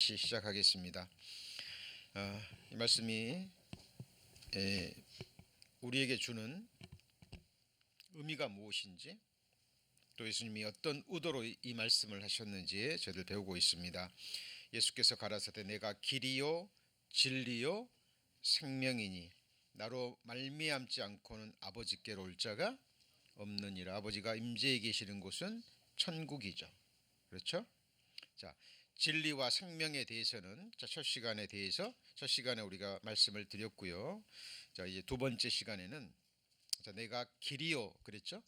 다시 시작하겠습니다. 이 말씀이 우리에게 주는 의미가 무엇인지, 또 예수님이 어떤 의도로 이 말씀을 하셨는지 저희들 배우고 있습니다. 예수께서 가라사대 내가 길이요 진리요 생명이니 나로 말미암지 않고는 아버지께로 올 자가 없느니라. 아버지가 임재해 계시는 곳은 천국이죠. 그렇죠? 자, 진리와 생명에 대해서는 첫 시간에 우리가 말씀을 드렸고요. 자, 이제 두 번째 시간에는 내가 길이요 그랬죠?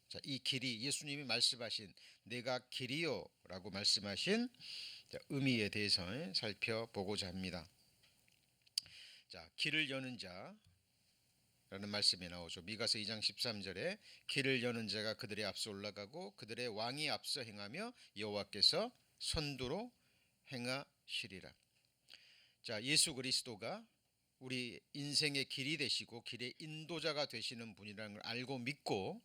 자, 이 길이 예수님이 말씀하신 내가 길이요라고 말씀하신 의미에 대해서 살펴보고자 합니다. 자, 길을 여는 자라는 말씀이 나오죠. 미가서 2장 13절에 길을 여는 자가 그들의 앞서 올라가고 그들의 왕이 앞서 행하며 여호와께서 선두로 행하시리라. 자, 예수 그리스도가 우리 인생의 길이 되시고 길의 인도자가 되시는 분이라는 걸 알고 믿고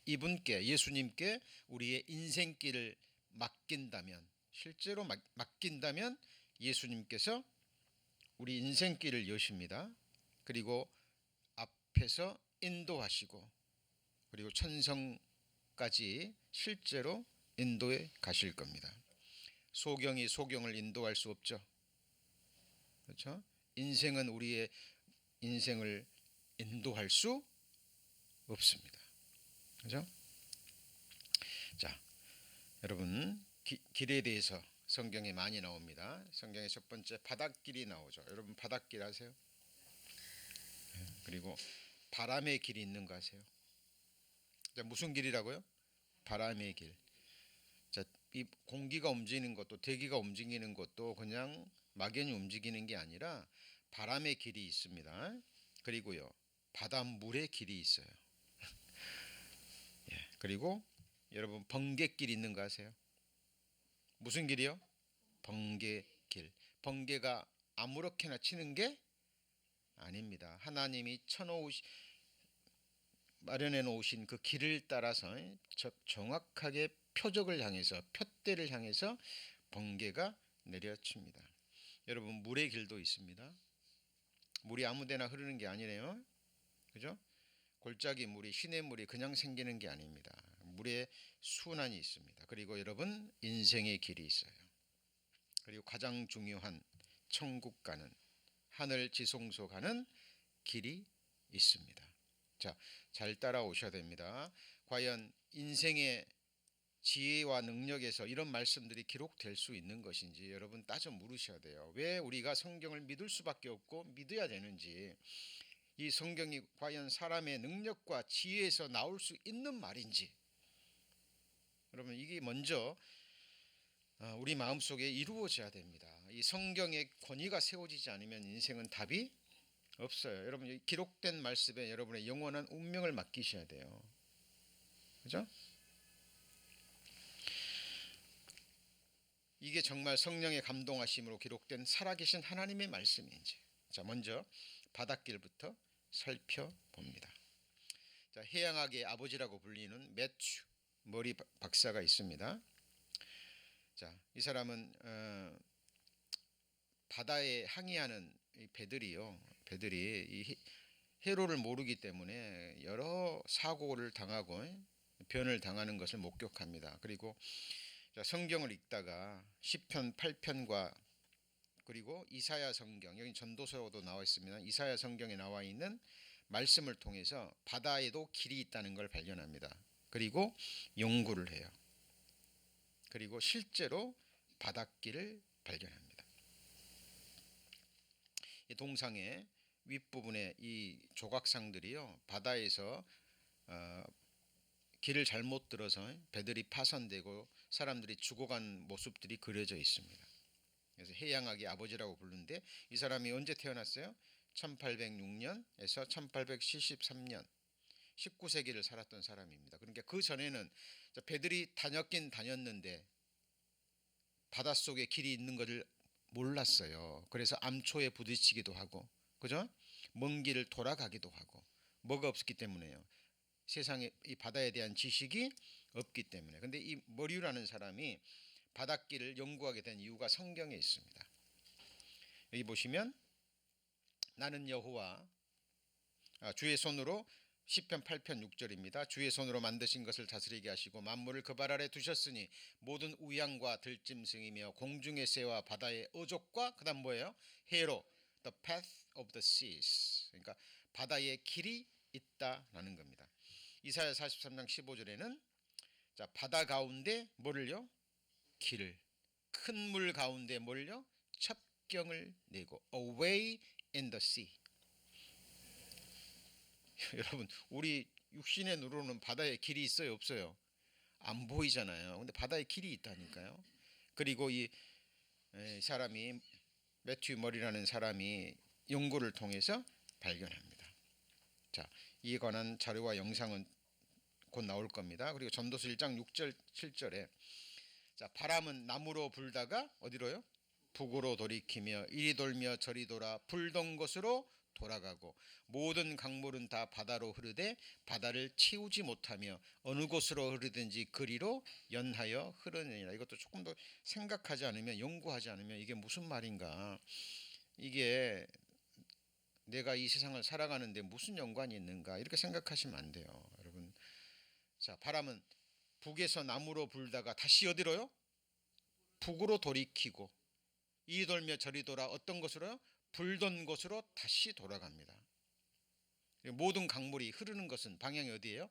이분께 예수님께 우리의 인생길을 맡긴다면, 실제로 맡긴다면 예수님께서 우리 인생길을 여십니다. 그리고 앞에서 인도하시고 그리고 천성까지 실제로 인도해 가실 겁니다. 소경이 소경을 인도할 수 없죠. 그렇죠? 인생은 우리의 인생을 인도할 수 없습니다. 그렇죠? 자, 여러분 길에 대해서 성경에 많이 나옵니다. 성경의 첫 번째 바닷길이 나오죠. 여러분 바닷길 아세요? 그리고 바람의 길이 있는 거 아세요? 자, 무슨 길이라고요? 바람의 길. 자, 이 공기가 움직이는 것도 대기가 움직이는 것도 그냥 막연히 움직이는 게 아니라 바람의 길이 있습니다. 그리고요 바닷물의 길이 있어요. 예, 그리고 여러분 번개길 있는 거 아세요? 무슨 길이요? 번개길. 번개가 아무렇게나 치는 게 아닙니다. 하나님이 마련해 놓으신 그 길을 따라서 정확하게 표적을 향해서 표대를 향해서 번개가 내려칩니다. 여러분 물의 길도 있습니다. 물이 아무데나 흐르는 게 아니네요. 그죠? 골짜기 물이 시냇물이 그냥 생기는 게 아닙니다. 물에 순환이 있습니다. 그리고 여러분 인생의 길이 있어요. 그리고 가장 중요한 천국 가는 하늘 지성소 가는 길이 있습니다. 자, 잘 따라오셔야 됩니다. 과연 인생의 지혜와 능력에서 이런 말씀들이 기록될 수 있는 것인지 여러분 따져 물으셔야 돼요. 왜 우리가 성경을 믿을 수밖에 없고 믿어야 되는지, 이 성경이 과연 사람의 능력과 지혜에서 나올 수 있는 말인지, 여러분 이게 먼저 우리 마음속에 이루어져야 됩니다. 이 성경의 권위가 세워지지 않으면 인생은 답이 없어요. 여러분 기록된 말씀에 여러분의 영원한 운명을 맡기셔야 돼요. 그죠? 이게 정말 성령의 감동하심으로 기록된 살아계신 하나님의 말씀인지. 자, 먼저 바닷길부터 살펴봅니다. 자, 해양학의 아버지라고 불리는 매튜 머리 박사가 있습니다. 자, 이 사람은 바다에 항해하는 배들이 이 해로를 모르기 때문에 여러 사고를 당하고 변을 당하는 것을 목격합니다. 그리고 성경을 읽다가 시편 8편과 그리고 이사야 성경, 여기 전도서도 나와 있습니다. 이사야 성경에 나와 있는 말씀을 통해서 바다에도 길이 있다는 걸 발견합니다. 그리고 연구를 해요. 그리고 실제로 바닷길을 발견합니다. 이 동상의 윗부분에 이 조각상들이요 바다에서 길을 잘못 들어서 배들이 파손되고 사람들이 죽어간 모습들이 그려져 있습니다. 그래서 해양학의 아버지라고 부르는데 이 사람이 언제 태어났어요? 1806년에서 1873년 19세기를 살았던 사람입니다. 그러니까 그 전에는 배들이 다녔긴 다녔는데 바닷속에 길이 있는 것을 몰랐어요. 그래서 암초에 부딪히기도 하고, 그죠? 먼 길을 돌아가기도 하고, 뭐가 없었기 때문에요. 세상에 이 바다에 대한 지식이 없기 때문에. 근데 이 머류라는 사람이 바닷길을 연구하게 된 이유가 성경에 있습니다. 여기 보시면 나는 여호와 주의 손으로 시편 8편 6절입니다. 주의 손으로 만드신 것을 다스리게 하시고 만물을 그 발 아래 두셨으니 모든 우양과 들짐승이며 공중의 새와 바다의 어족과 그다음 뭐예요? 해로 the path of the seas. 그러니까 바다의 길이 있다라는 겁니다. 이사야 43장 15절에는 자, 바다 가운데 뭐를요? 길을, 큰 물 가운데 뭘요? 첩경을 내고 away in the sea. 여러분, 우리 육신의 눈으로는 바다에 길이 있어요, 없어요? 안 보이잖아요. 근데 바다에 길이 있다니까요. 그리고 이 사람이 매튜 머리라는 사람이 연구를 통해서 발견합니다. 자, 이에 관한 자료와 영상은 곧 나올 겁니다. 그리고 전도서 1장 6절 7절에 자, 바람은 남으로 불다가 어디로요? 북으로 돌이키며 이리 돌며 저리 돌아 불던 곳으로 돌아가고 모든 강물은 다 바다로 흐르되 바다를 채우지 못하며 어느 곳으로 흐르든지 그리로 연하여 흐르느니라. 이것도 조금 더 생각하지 않으면, 연구하지 않으면 이게 무슨 말인가, 이게 내가 이 세상을 살아가는데 무슨 연관이 있는가, 이렇게 생각하시면 안 돼요, 여러분. 자, 바람은 북에서 남으로 불다가 다시 어디로요? 북으로 돌이키고 이리 돌며 저리 돌아 어떤 곳으로요? 불던 곳으로 다시 돌아갑니다. 모든 강물이 흐르는 것은 방향이 어디예요?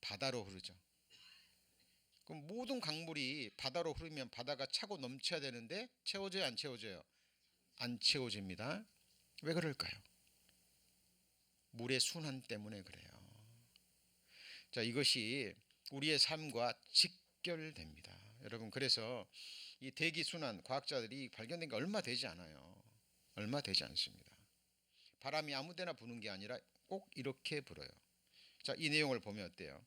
바다로 흐르죠. 그럼 모든 강물이 바다로 흐르면 바다가 차고 넘쳐야 되는데 채워져요, 안 채워져요? 안 채워집니다. 왜 그럴까요? 물의 순환 때문에 그래요. 자, 이것이 우리의 삶과 직결됩니다. 여러분, 그래서 이 대기 순환, 과학자들이 발견된 게 얼마 되지 않아요. 얼마 되지 않습니다. 바람이 아무데나 부는 게 아니라 꼭 이렇게 불어요. 자, 이 내용을 보면 어때요?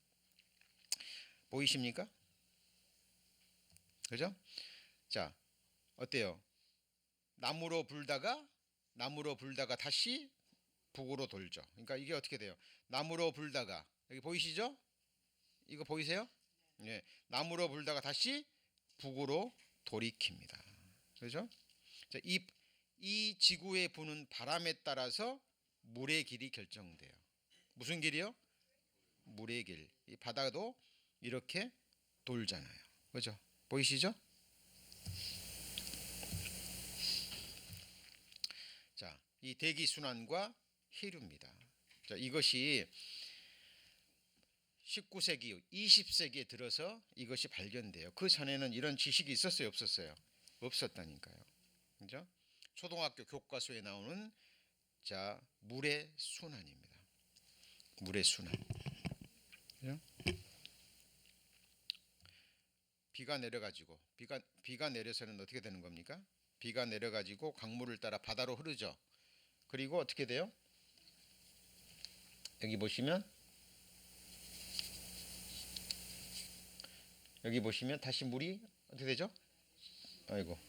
보이십니까? 그죠? 자, 어때요? 남으로 불다가 다시 북으로 돌죠. 그러니까 이게 어떻게 돼요? 남으로 불다가, 여기 보이시죠? 이거 보이세요? 예, 남으로 불다가 다시 북으로 돌이킵니다. 그렇죠? 자, 이 지구에 부는 바람에 따라서 물의 길이 결정돼요. 무슨 길이요? 물의 길. 이 바다도 이렇게 돌잖아요. 그렇죠? 보이시죠? 자, 이 대기 순환과 해류입니다. 자, 이것이 19세기, 20세기에 들어서 이것이 발견돼요. 그 전에는 이런 지식이 있었어요, 없었어요? 없었다니까요. 그죠? 초등학교 교과서에 나오는 자, 물의 순환입니다. 물의 순환. 그죠? 비가 내려가지고 비가 내려서는 어떻게 되는 겁니까? 비가 내려가지고 강물을 따라 바다로 흐르죠. 그리고 어떻게 돼요? 여기 보시면 다시 물이 어떻게 되죠? 아이고.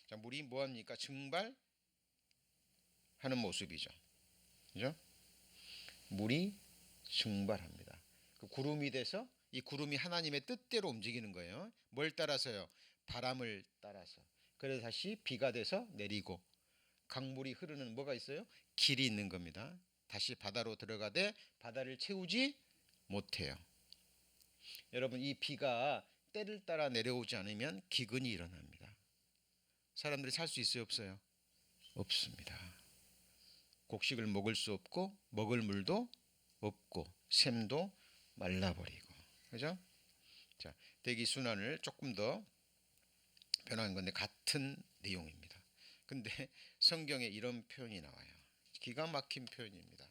자, 물이 뭐 합니까? 증발하는 모습이죠. 그죠? 물이 증발합니다. 그 구름이 돼서 이 구름이 하나님의 뜻대로 움직이는 거예요. 뭘 따라서요? 바람을 따라서. 그래서 다시 비가 돼서 내리고 강물이 흐르는 뭐가 있어요? 길이 있는 겁니다. 다시 바다로 들어가되 바다를 채우지 못해요. 여러분, 이 비가 때를 따라 내려오지 않으면 기근이 일어납니다. 사람들이 살 수 있어요, 없어요? 없습니다. 곡식을 먹을 수 없고 먹을 물도 없고 샘도 말라버리고. 그죠? 자, 대기 순환을 조금 더 변한 건데 같은 내용입니다. 근데 성경에 이런 표현이 나와요. 기가 막힌 표현입니다.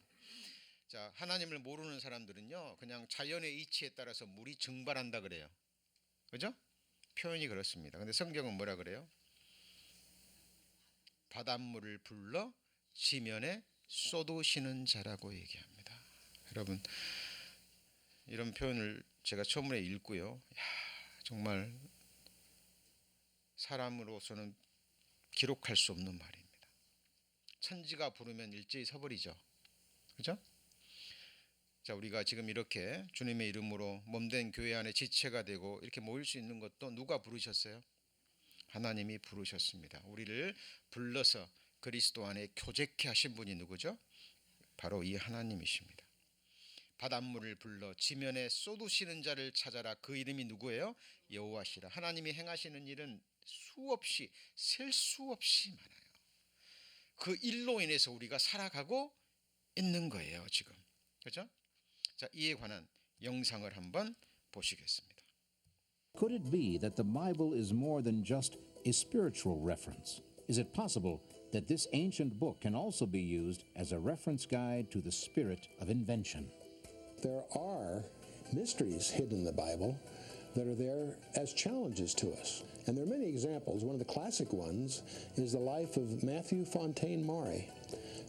자, 하나님을 모르는 사람들은요, 그냥 자연의 이치에 따라서 물이 증발한다 그래요. 그죠? 표현이 그렇습니다. 근데 성경은 뭐라 그래요? 바닷물을 불러 지면에 쏟으시는 자라고 얘기합니다. 여러분, 이런 표현을 제가 처음에 읽고요, 정말 사람으로서는 기록할 수 없는 말입니다. 천지가 부르면 일제히 서버리죠. 그죠? 자, 우리가 지금 이렇게 주님의 이름으로 몸된 교회 안에 지체가 되고 이렇게 모일 수 있는 것도 누가 부르셨어요? 하나님이 부르셨습니다. 우리를 불러서 그리스도 안에 교제케 하신 분이 누구죠? 바로 이 하나님이십니다. 바닷물을 불러 지면에 쏟으시는 자를 찾아라. 그 이름이 누구예요? 여호와시라. 하나님이 행하시는 일은 수없이 셀 수 없이 많아요. 그 일로 인해서 우리가 살아가고 있는 거예요, 지금. 그렇죠? 자, 이에 관한 영상을 한번 보시겠습니다. Could it be that the Bible is more than just a spiritual reference? Is it possible that this ancient book can also be used as a reference guide to the spirit of invention? There are mysteries hidden in the Bible that are there as challenges to us. And there are many examples. One of the classic ones is the life of Matthew Fontaine Maury,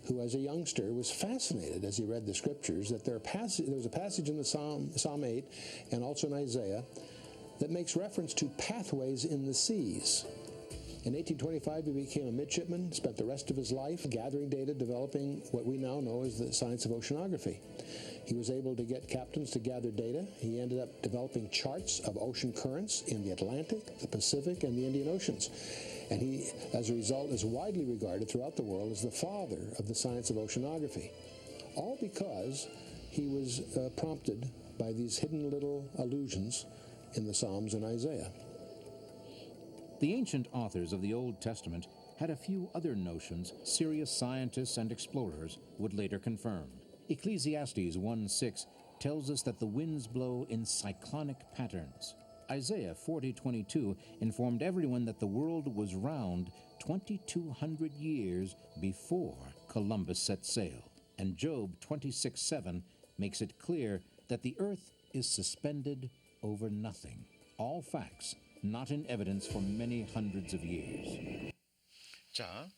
who as a youngster was fascinated as he read the scriptures that there was a passage in the Psalm 8 and also in Isaiah that makes reference to pathways in the seas. In 1825, he became a midshipman, spent the rest of his life gathering data, developing what we now know as the science of oceanography. He was able to get captains to gather data. He ended up developing charts of ocean currents in the Atlantic, the Pacific, and the Indian Oceans. And he, as a result, is widely regarded throughout the world as the father of the science of oceanography. All because he was prompted by these hidden little allusions in the Psalms and Isaiah. The ancient authors of the Old Testament had a few other notions serious scientists and explorers would later confirm. Ecclesiastes 1:6 tells us that the winds blow in cyclonic patterns. Isaiah 40:22 informed everyone that the world was round 2,200 years before Columbus set sail. And Job 26:7 makes it clear that the earth is suspended over nothing. All facts not in evidence for many hundreds of years. 자,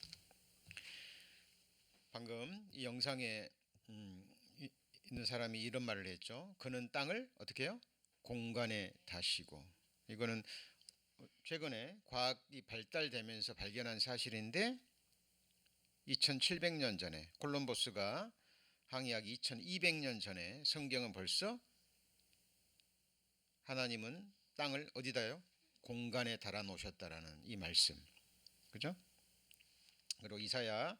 방금 이 영상에 있는 사람이 이런 말을 했죠. 그는 땅을 어떻게 해요? 공간에 다시고. 이거는 최근에 과학이 발달되면서 발견한 사실인데 2700년 전에 콜럼버스가 항해하기 2200년 전에 성경은 벌써 하나님은 땅을 어디다요? 공간에 달아 놓으셨다라는 이 말씀. 그죠? 그리고 이사야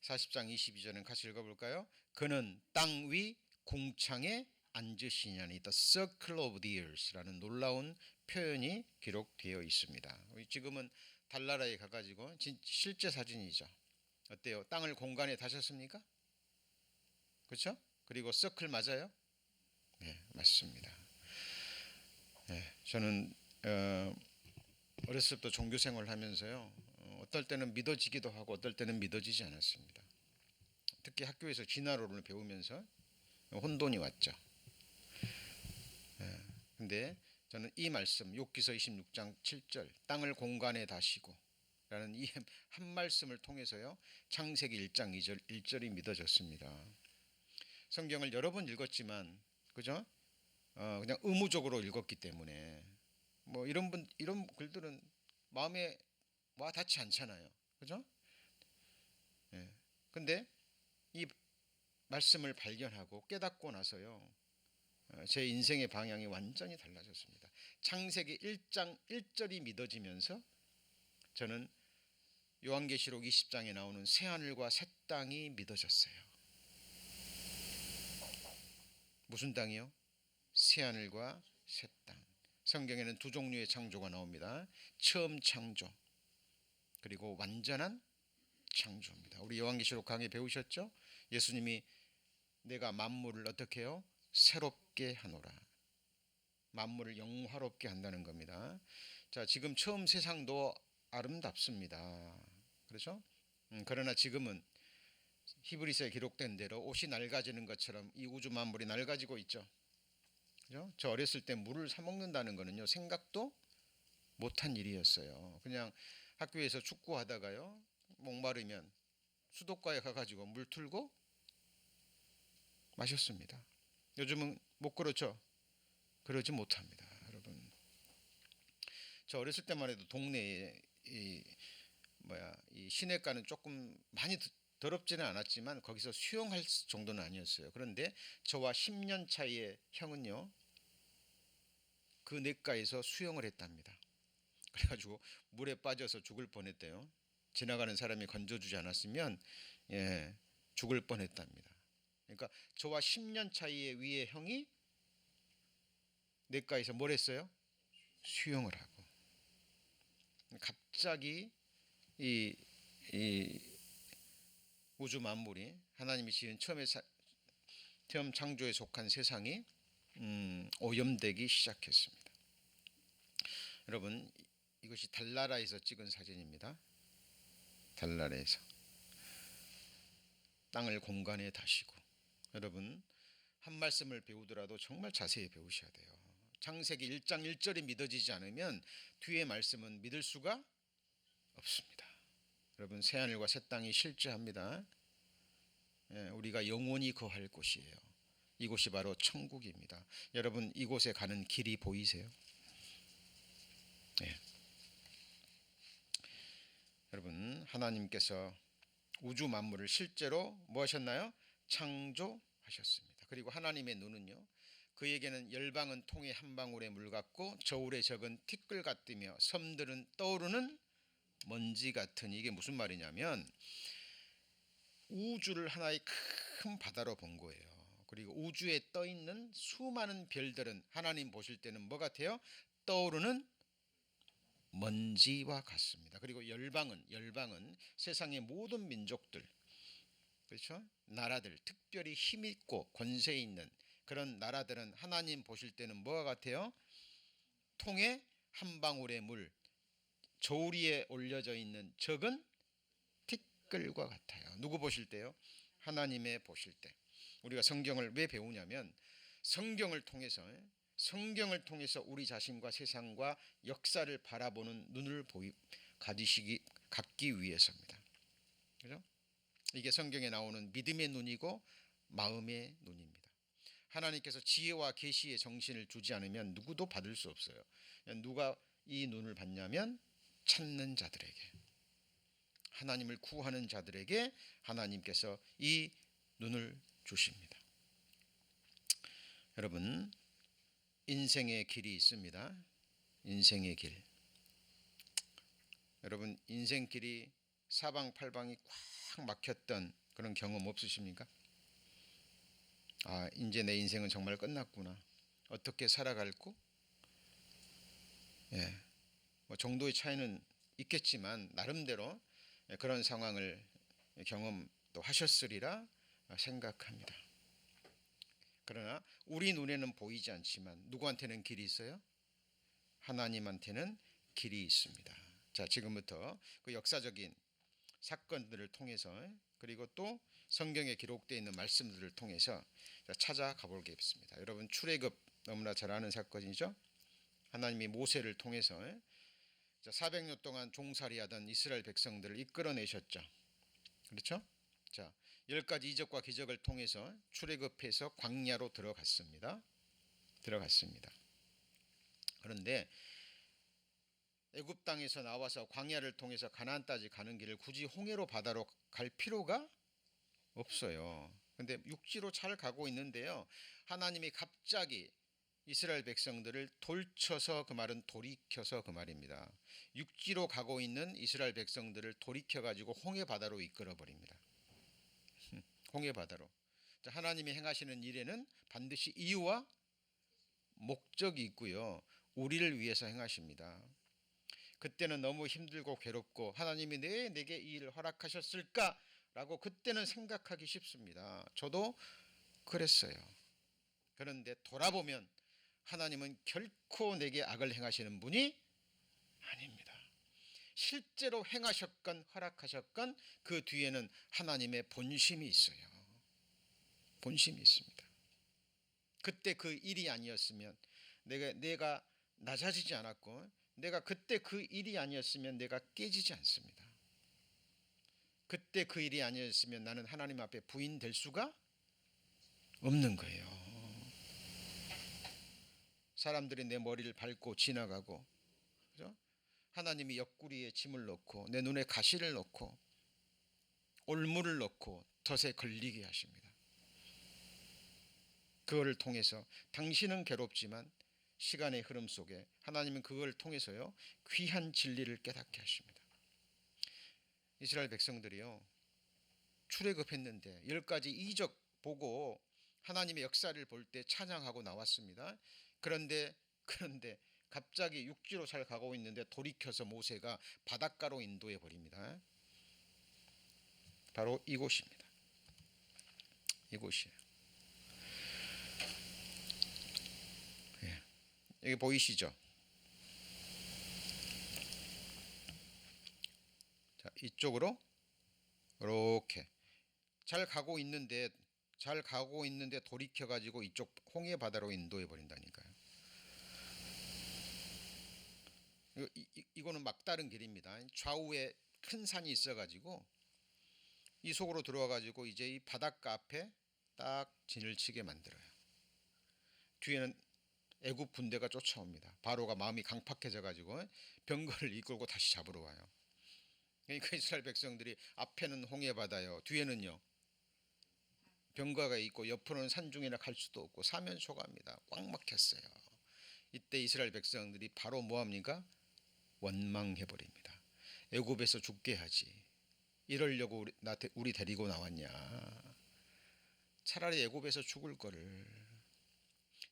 40장 22절은 같이 읽어볼까요? 그는 땅 위 궁창에 앉으시냐니 The Circle of the Earth라는 놀라운 표현이 기록되어 있습니다. 지금은 달나라에 가가지고 실제 사진이죠. 어때요? 땅을 공간에 다셨습니까? 그렇죠? 그리고 서클 맞아요? 네, 맞습니다. 네, 저는 어렸을 때부터 종교 생활을 하면서요. 어떨 때는 믿어지기도 하고 어떨 때는 믿어지지 않았습니다. 특히 학교에서 진화론을 배우면서 혼돈이 왔죠. 근데 저는 이 말씀 욥기서 26장 7절 땅을 공간에 다시고 라는 이 한 말씀을 통해서요. 창세기 1장 2절 1절이 믿어졌습니다. 성경을 여러 번 읽었지만 그죠? 그냥 의무적으로 읽었기 때문에 뭐 이런 글들은 마음에 와 닿지 않잖아요. 그죠? 예. 근데 이 말씀을 발견하고 깨닫고 나서요. 제 인생의 방향이 완전히 달라졌습니다. 창세기 1장 1절이 믿어지면서 저는 요한계시록 20장에 나오는 새하늘과 새 땅이 믿어졌어요. 무슨 땅이요? 새하늘과 새 땅. 성경에는 두 종류의 창조가 나옵니다. 처음 창조 그리고 완전한 창조입니다. 우리 요한계시록 강의 배우셨죠? 예수님이 내가 만물을 어떻게 해요? 새롭게 하노라. 만물을 영화롭게 한다는 겁니다. 자, 지금 처음 세상도 아름답습니다. 그렇죠? 그러나 지금은 히브리서에 기록된 대로 옷이 낡아지는 것처럼 이 우주 만물이 낡아지고 있죠. 그죠? 저 어렸을 때 물을 사 먹는다는 거는요 생각도 못한 일이었어요. 그냥 학교에서 축구하다가요 목마르면 수도가에 가가지고 물 틀고 마셨습니다. 요즘은 못 그렇죠? 그러지 못합니다, 여러분. 저 어렸을 때만 해도 동네에 이 시내가는 조금 많이 더럽지는 않았지만 거기서 수용할 정도는 아니었어요. 그런데 저와 10년 차이의 형은요, 그 냇가에서 수영을 했답니다. 그래가지고 물에 빠져서 죽을 뻔했대요. 지나가는 사람이 건져주지 않았으면 죽을 뻔했답니다. 그러니까 저와 10년 차이의 위의 형이 냇가에서 뭘 했어요? 수영을 하고. 갑자기 이 우주 만물이 하나님이 지은 처음 창조에 속한 세상이 오염되기 시작했습니다. 여러분, 이것이 달나라에서 찍은 사진입니다. 달나라에서 땅을 공간에 다시고. 여러분, 한 말씀을 배우더라도 정말 자세히 배우셔야 돼요. 창세기 1장 1절이 믿어지지 않으면 뒤의 말씀은 믿을 수가 없습니다. 여러분, 새하늘과 새 땅이 실제합니다. 우리가 영원히 거할 곳이에요. 이곳이 바로 천국입니다. 여러분, 이곳에 가는 길이 보이세요? 여러분, 하나님께서 우주 만물을 실제로 뭐 하셨나요? 창조하셨습니다. 그리고 하나님의 눈은요, 그에게는 열방은 통의 한 방울의 물 같고 저울의 적은 티끌 같으며 섬들은 떠오르는 먼지 같으니. 이게 무슨 말이냐면 우주를 하나의 큰 바다로 본 거예요. 그리고 우주에 떠 있는 수많은 별들은 하나님 보실 때는 뭐 같아요? 떠오르는 먼지와 같습니다. 그리고 열방은 세상의 모든 민족들, 그렇죠? 나라들, 특별히 힘 있고 권세 있는 그런 나라들은 하나님 보실 때는 뭐가 같아요? 통에 한 방울의 물, 저울 위에 올려져 있는 적은 티끌과 같아요. 누구 보실 때요? 하나님의 보실 때. 우리가 성경을 왜 배우냐면 성경을 통해서 우리 자신과 세상과 역사를 바라보는 눈을 갖기 위해서입니다. 그죠? 이게 성경에 나오는 믿음의 눈이고 마음의 눈입니다. 하나님께서 지혜와 계시의 정신을 주지 않으면 누구도 받을 수 없어요. 누가 이 눈을 받냐면 찾는 자들에게, 하나님을 구하는 자들에게 하나님께서 이 눈을 주십니다. 여러분, 인생의 길이 있습니다. 인생의 길. 여러분, 인생길이 사방팔방이 꽉 막혔던 그런 경험 없으십니까? 아, 이제 내 인생은 정말 끝났구나. 어떻게 살아갈고? 뭐 정도의 차이는 있겠지만 나름대로 그런 상황을 경험도 하셨으리라 생각합니다. 그러나 우리 눈에는 보이지 않지만 누구한테는 길이 있어요? 하나님한테는 길이 있습니다. 자, 지금부터 그 역사적인 사건들을 통해서 그리고 또 성경에 기록되어 있는 말씀들을 통해서 찾아가 보겠습니다. 여러분, 출애굽 너무나 잘 아는 사건이죠. 하나님이 모세를 통해서 400년 동안 종살이하던 이스라엘 백성들을 이끌어내셨죠. 그렇죠? 자, 10가지 이적과 기적을 통해서 출애굽해서 광야로 들어갔습니다. 그런데 애굽 땅에서 나와서 광야를 통해서 가나안 땅까지 가는 길을 굳이 홍해로 바다로 갈 필요가 없어요. 근데 육지로 잘 가고 있는데요, 하나님이 갑자기 이스라엘 백성들을 돌쳐서, 그 말은 돌이켜서 그 말입니다. 육지로 가고 있는 이스라엘 백성들을 돌이켜 가지고 홍해 바다로 이끌어 버립니다. 홍해 바다로. 하나님이 행하시는 일에는 반드시 이유와 목적이 있고요, 우리를 위해서 행하십니다. 그때는 너무 힘들고 괴롭고 하나님이 내게 이 일을 허락하셨을까라고 그때는 생각하기 쉽습니다. 저도 그랬어요. 그런데 돌아보면 하나님은 결코 내게 악을 행하시는 분이 아닙니다. 실제로 행하셨건 허락하셨건 그 뒤에는 하나님의 본심이 있어요. 본심이 있습니다. 그때 그 일이 아니었으면 내가 낮아지지 않았고, 내가 그때 그 일이 아니었으면 내가 깨지지 않습니다. 그때 그 일이 아니었으면 나는 하나님 앞에 부인될 수가 없는 거예요. 사람들이 내 머리를 밟고 지나가고, 그죠? 하나님이 옆구리에 짐을 넣고 내 눈에 가시를 넣고 올무를 넣고 덫에 걸리게 하십니다. 그거를 통해서 당신은 괴롭지만 시간의 흐름 속에 하나님은 그걸 통해서요 귀한 진리를 깨닫게 하십니다. 이스라엘 백성들이요 출애굽했는데 10가지 이적 보고 하나님의 역사를 볼 때 찬양하고 나왔습니다. 그런데 갑자기 육지로 잘 가고 있는데 돌이켜서 모세가 바닷가로 인도해 버립니다. 바로 이곳입니다. 이곳이에요. 예. 여기 보이시죠? 자, 이쪽으로 이렇게 잘 가고 있는데 돌이켜 가지고 이쪽 홍해 바다로 인도해 버린다니까요. 이거는 막다른 길입니다. 좌우에 큰 산이 있어 가지고 이 속으로 들어와 가지고 이제 이 바닷가 앞에 딱 진을 치게 만들어요. 뒤에는 애굽 군대가 쫓아옵니다. 바로가 마음이 강팍해져 가지고 병거를 이끌고 다시 잡으러 와요. 그러니까 이스라엘 백성들이 앞에는 홍해 바다요, 뒤에는요 병거가 있고 옆으로는 산중이나 갈 수도 없고 사면초가입니다. 꽉 막혔어요. 이때 이스라엘 백성들이 바로 뭐합니까? 원망해 버립니다. 애굽에서 죽게 하지. 이러려고 우리 데리고 나왔냐. 차라리 애굽에서 죽을 거를.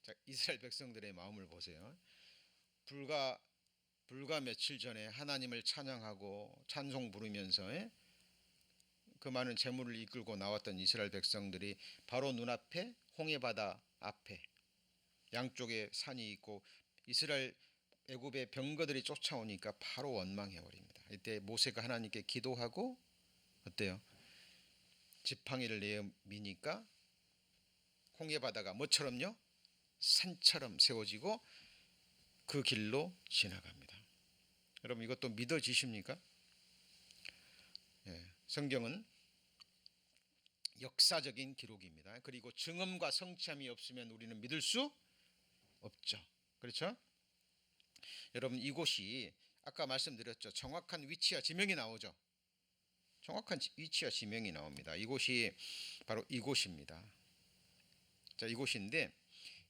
자, 이스라엘 백성들의 마음을 보세요. 불과 며칠 전에 하나님을 찬양하고 찬송 부르면서 그 많은 재물을 이끌고 나왔던 이스라엘 백성들이 바로 눈앞에 홍해바다 앞에 양쪽에 산이 있고 이스라엘 애굽의 병거들이 쫓아오니까 바로 원망해 버립니다. 이때 모세가 하나님께 기도하고 어때요? 지팡이를 내어 미니까 홍해바다가 뭐처럼요? 산처럼 세워지고 그 길로 지나갑니다. 여러분 이것도 믿어지십니까? 예, 성경은 역사적인 기록입니다. 그리고 증언과 성취함이 없으면 우리는 믿을 수 없죠. 그렇죠? 여러분 이곳이 아까 말씀드렸죠. 정확한 위치와 지명이 나오죠. 정확한 위치와 지명이 나옵니다. 이곳이 바로 이곳입니다. 자, 이곳인데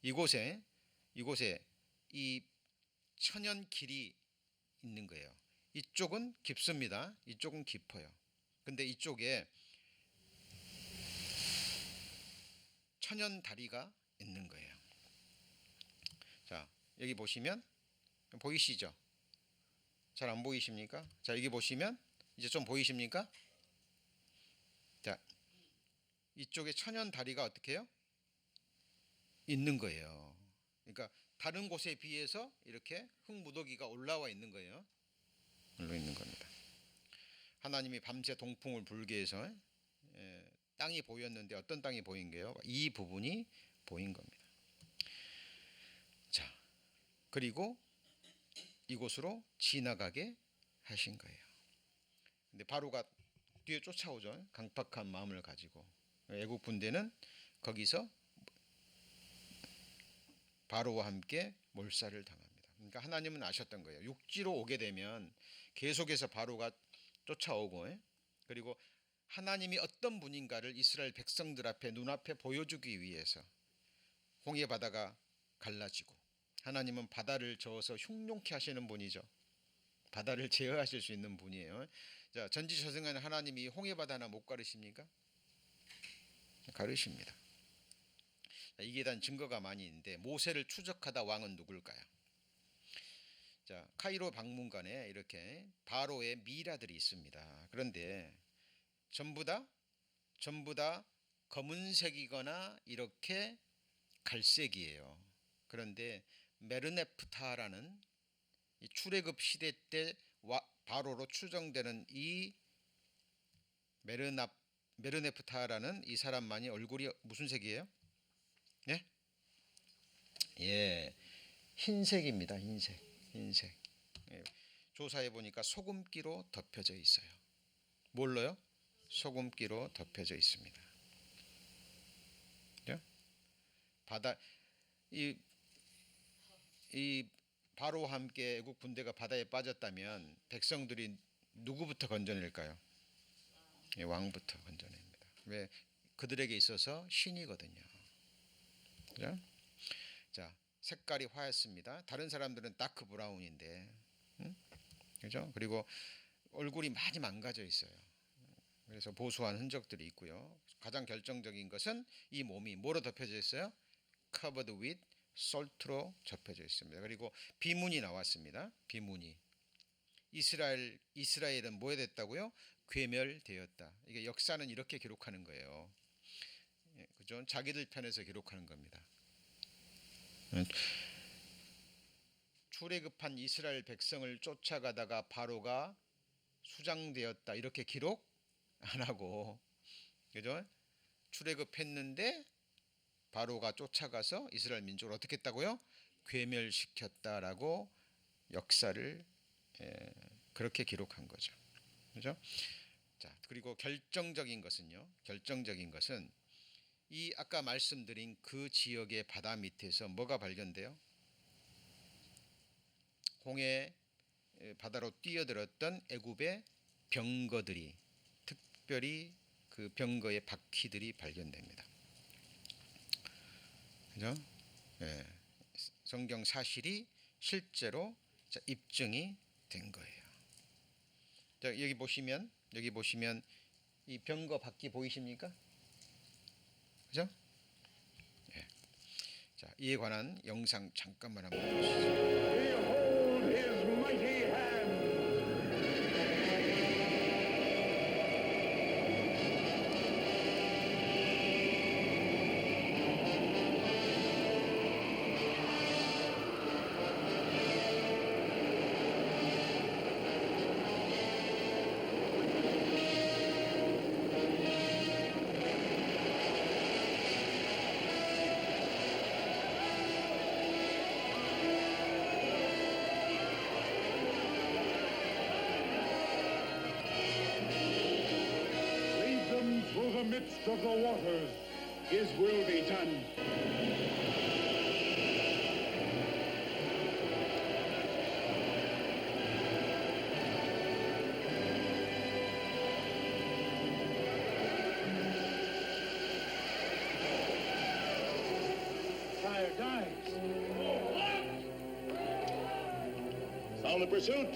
이곳에 이 천연 길이 있는 거예요. 이쪽은 깊습니다. 이쪽은 깊어요. 근데 이쪽에 천연 다리가 있는 거예요. 자, 여기 보시면 보이시죠? 잘 안 보이십니까? 자, 여기 보시면 이제 좀 보이십니까? 자, 이쪽에 천연 다리가 어떻게 해요? 있는 거예요. 그러니까 다른 곳에 비해서 이렇게 흙무더기가 올라와 있는 거예요. 올라 있는 겁니다. 하나님이 밤새 동풍을 불게 해서 땅이 보였는데 어떤 땅이 보인 거예요? 이 부분이 보인 겁니다. 자, 그리고 이곳으로 지나가게 하신 거예요. 근데 바로가 뒤에 쫓아오죠. 강팍한 마음을 가지고 애국 군대는 거기서 바로와 함께 몰살을 당합니다. 그러니까 하나님은 아셨던 거예요. 육지로 오게 되면 계속해서 바로가 쫓아오고 그리고 하나님이 어떤 분인가를 이스라엘 백성들 앞에 눈앞에 보여주기 위해서 홍해 바다가 갈라지고 하나님은 바다를 저어서 흉룡케 하시는 분이죠. 바다를 제어하실 수 있는 분이에요. 자, 전지전능한 하나님이 홍해 바다나 못 가르십니까? 가르십니다. 이게 대한 증거가 많이 있는데 모세를 추적하다 왕은 누굴까요? 자, 카이로 박물관에 이렇게 바로의 미라들이 있습니다. 그런데 전부 다 검은색이거나 이렇게 갈색이에요. 그런데 메르네프타라는 이 출애굽 시대 때 바로로 추정되는 이 메르네프타라는 이 사람만이 얼굴이 무슨 색이에요? 네? 예, 흰색입니다. 흰색. 예, 조사해 보니까 소금기로 덮여져 있어요. 뭘로요? 소금기로 덮여져 있습니다. 예? 바다 이 바로와 함께 애국 군대가 바다에 빠졌다면 백성들이 누구부터 건져낼까요? 왕부터 건져냅니다. 왜? 그들에게 있어서 신이거든요. 그죠? 자, 색깔이 화했습니다. 다른 사람들은 다크 브라운인데, 그죠? 그리고 얼굴이 많이 망가져 있어요. 그래서 보수한 흔적들이 있고요. 가장 결정적인 것은 이 몸이 뭐로 덮여져 있어요? Covered with salt로 접혀져 있습니다. 그리고 비문이 나왔습니다. 비문이 이스라엘은 뭐에 됐다고요? 괴멸되었다. 이게 역사는 이렇게 기록하는 거예요. 그죠? 자기들 편에서 기록하는 겁니다. 출애굽한 이스라엘 백성을 쫓아가다가 바로가 수장되었다 이렇게 기록 안 하고, 그죠? 출애굽했는데 바로가 쫓아가서 이스라엘 민족을 어떻게 했다고요? 괴멸시켰다라고 역사를 그렇게 기록한 거죠. 그죠? 자, 그리고 결정적인 것은 이 아까 말씀드린 그 지역의 바다 밑에서 뭐가 발견돼요? 홍해 바다로 뛰어들었던 애굽의 병거들이, 특별히 그 병거의 바퀴들이 발견됩니다. 그죠? 예, 성경 사실이 실제로 입증이 된 거예요. 자, 여기 보시면 이 병거 바퀴 보이십니까? 그죠? 예. 자, 이에 관한 영상 잠깐만 한번 보시죠. Behold his mighty hand. Lead them through the midst of the waters. His will be done. Fire dies. Sound the pursuit.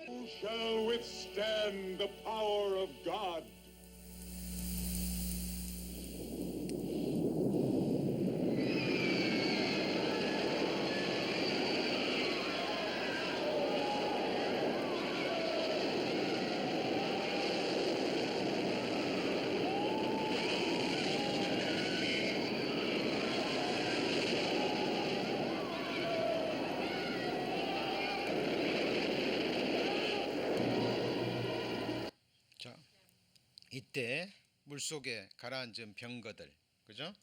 Who shall withstand the power of God? 자, 이때 물속에 가라앉은 병거들, 그죠?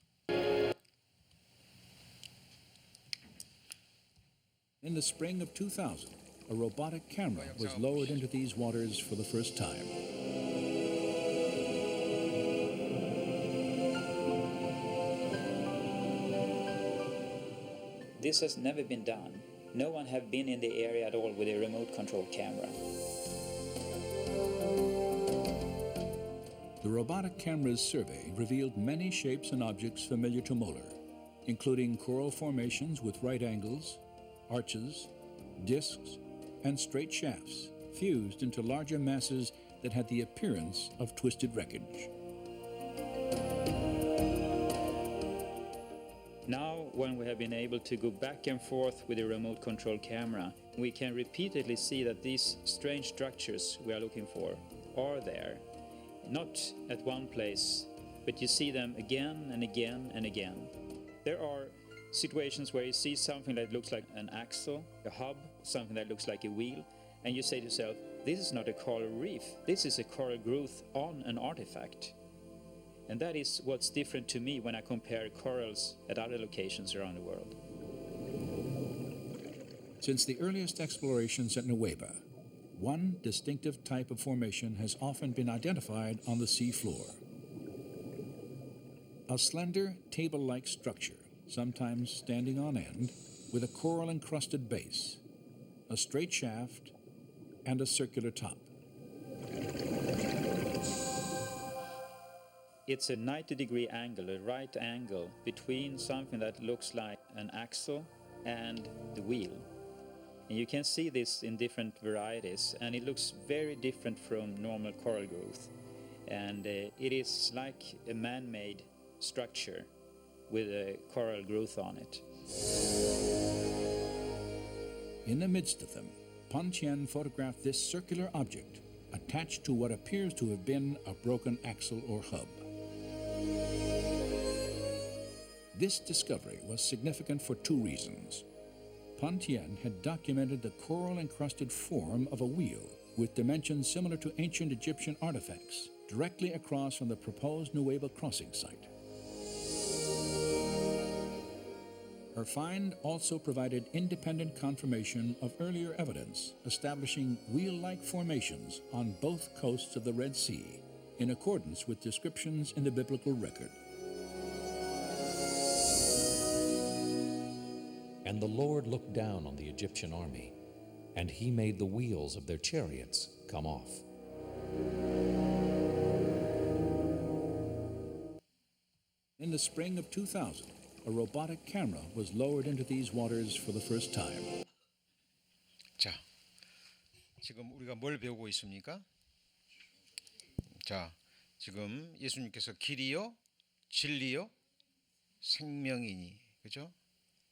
In the spring of 2000, a robotic camera was lowered into these waters for the first time. This has never been done. No one have been in the area at all with a remote control camera. The robotic camera's survey revealed many shapes and objects familiar to Mueller, including coral formations with right angles, arches, discs, and straight shafts fused into larger masses that had the appearance of twisted wreckage. Now, when we have been able to go back and forth with a remote control camera, we can repeatedly see that these strange structures we are looking for are there. Not at one place, but you see them again and again and again. There are situations where you see something that looks like an axle, a hub, something that looks like a wheel, and you say to yourself, this is not a coral reef, this is a coral growth on an artifact. And that is what's different to me when I compare corals at other locations around the world. Since the earliest explorations at Nueva, one distinctive type of formation has often been identified on the sea floor. A slender, table-like structure, sometimes standing on end, with a coral-encrusted base, a straight shaft, and a circular top. It's a 90-degree angle, a right angle, between something that looks like an axle and the wheel. And you can see this in different varieties, and it looks very different from normal coral growth. And it is like a man-made structure with a coral growth on it. In the midst of them, Pan Tien photographed this circular object attached to what appears to have been a broken axle or hub. This discovery was significant for two reasons. Pan Tien had documented the coral-encrusted form of a wheel with dimensions similar to ancient Egyptian artifacts directly across from the proposed Nueva crossing site. Her find also provided independent confirmation of earlier evidence establishing wheel-like formations on both coasts of the Red Sea in accordance with descriptions in the biblical record. And the Lord looked down on the Egyptian army, and he made the wheels of their chariots come off. In the spring of 2000, a robotic camera was lowered into these waters for the first time. 자, 지금 우리가 뭘 배우고 있습니까? 자, 지금 예수님께서 길이요, 진리요, 생명이니, 그죠?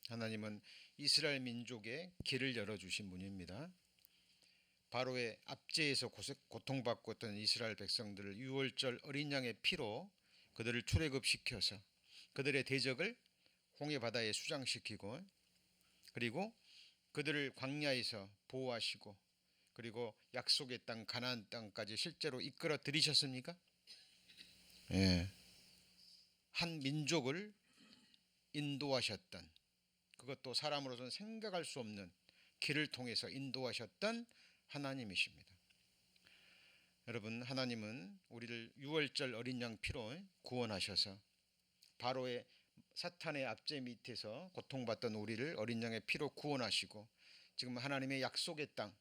하나님은 이스라엘 민족의 길을 열어주신 분입니다. 바로의 압제에서 고통받고 있던 이스라엘 백성들을 유월절 어린 양의 피로 그들을 출애굽시켜서 그들의 대적을 홍해 바다에 수장시키고, 그리고 그들을 광야에서 보호하시고, 그리고 약속의 땅 가나안 땅까지 실제로 이끌어 들이셨습니까? 예. 한 민족을 인도하셨던, 그것도 사람으로서는 생각할 수 없는 길을 통해서 인도하셨던 하나님이십니다. 여러분, 하나님은 우리를 유월절 어린 양 피로 구원하셔서 바로의 사탄의 압제 밑에서 고통받던 우리를 어린 양의 피로 구원하시고, 지금 하나님의 약속의 땅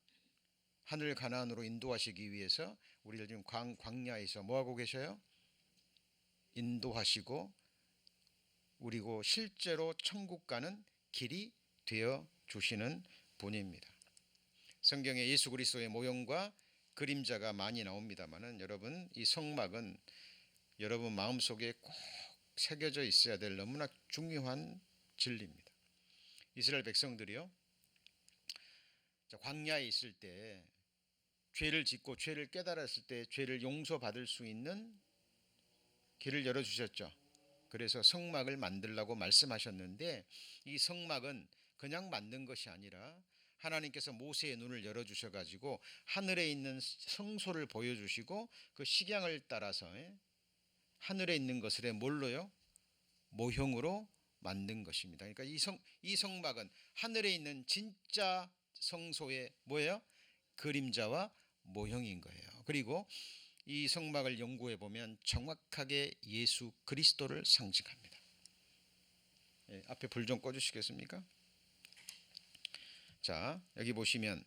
하늘 가나안으로 인도하시기 위해서 우리를 지금 광야에서 뭐하고 계셔요? 인도하시고, 그리고 실제로 천국 가는 길이 되어 주시는 분입니다. 성경에 예수 그리스도의 모형과 그림자가 많이 나옵니다만은, 여러분, 이 성막은 여러분 마음속에 꼭 새겨져 있어야 될 너무나 중요한 진리입니다. 이스라엘 백성들이요, 광야에 있을 때 죄를 짓고 죄를 깨달았을 때 죄를 용서받을 수 있는 길을 열어주셨죠. 그래서 성막을 만들라고 말씀하셨는데, 이 성막은 그냥 만든 것이 아니라 하나님께서 모세의 눈을 열어주셔가지고 하늘에 있는 성소를 보여주시고, 그 식양을 따라서 하늘에 있는 것을 뭘로요? 모형으로 만든 것입니다. 그러니까 이 성막은 하늘에 있는 진짜 성소의 뭐예요? 그림자와 모형인 거예요. 그리고 이 성막을 연구해 보면 정확하게 예수 그리스도를 상징합니다. 예, 앞에 불 좀 꺼주시겠습니까? 자, 여기 보시면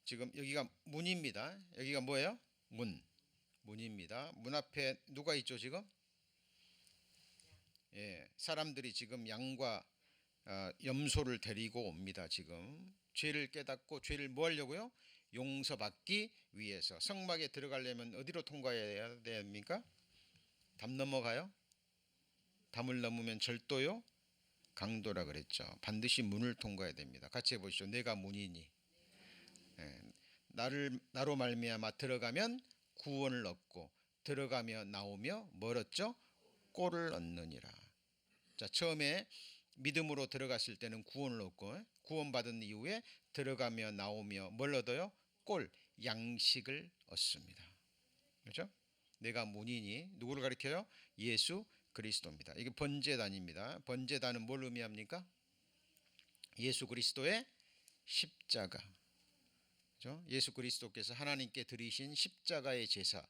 지금 여기가 문입니다. 여기가 뭐예요? 문입니다. 문 앞에 누가 있죠 지금? 예, 사람들이 지금 양과 염소를 데리고 옵니다. 지금 죄를 깨닫고 죄를 뭐 하려고요? 용서받기 위해서. 성막에 들어가려면 어디로 통과해야 됩니까? 담 넘어가요? 담을 넘으면 절도요? 강도라 그랬죠. 반드시 문을 통과해야 됩니다. 같이 해보시죠. 내가 문이니. 예, 나로 말미암아 들어가면 구원을 얻고 들어가며 나오며 멀었죠? 꼴을 얻느니라. 자, 처음에 믿음으로 들어갔을 때는 구원을 얻고 구원받은 이후에 들어가며 나오며 뭘 얻어요? 꼴, 양식을 얻습니다. 그렇죠? 내가 문이니 누구를 가리켜요? 예수 그리스도입니다. 이게 번제단입니다. 번제단은 뭘 의미합니까? 예수 그리스도의 십자가. 그렇죠? 예수 그리스도께서 하나님께 드리신 십자가의 제사,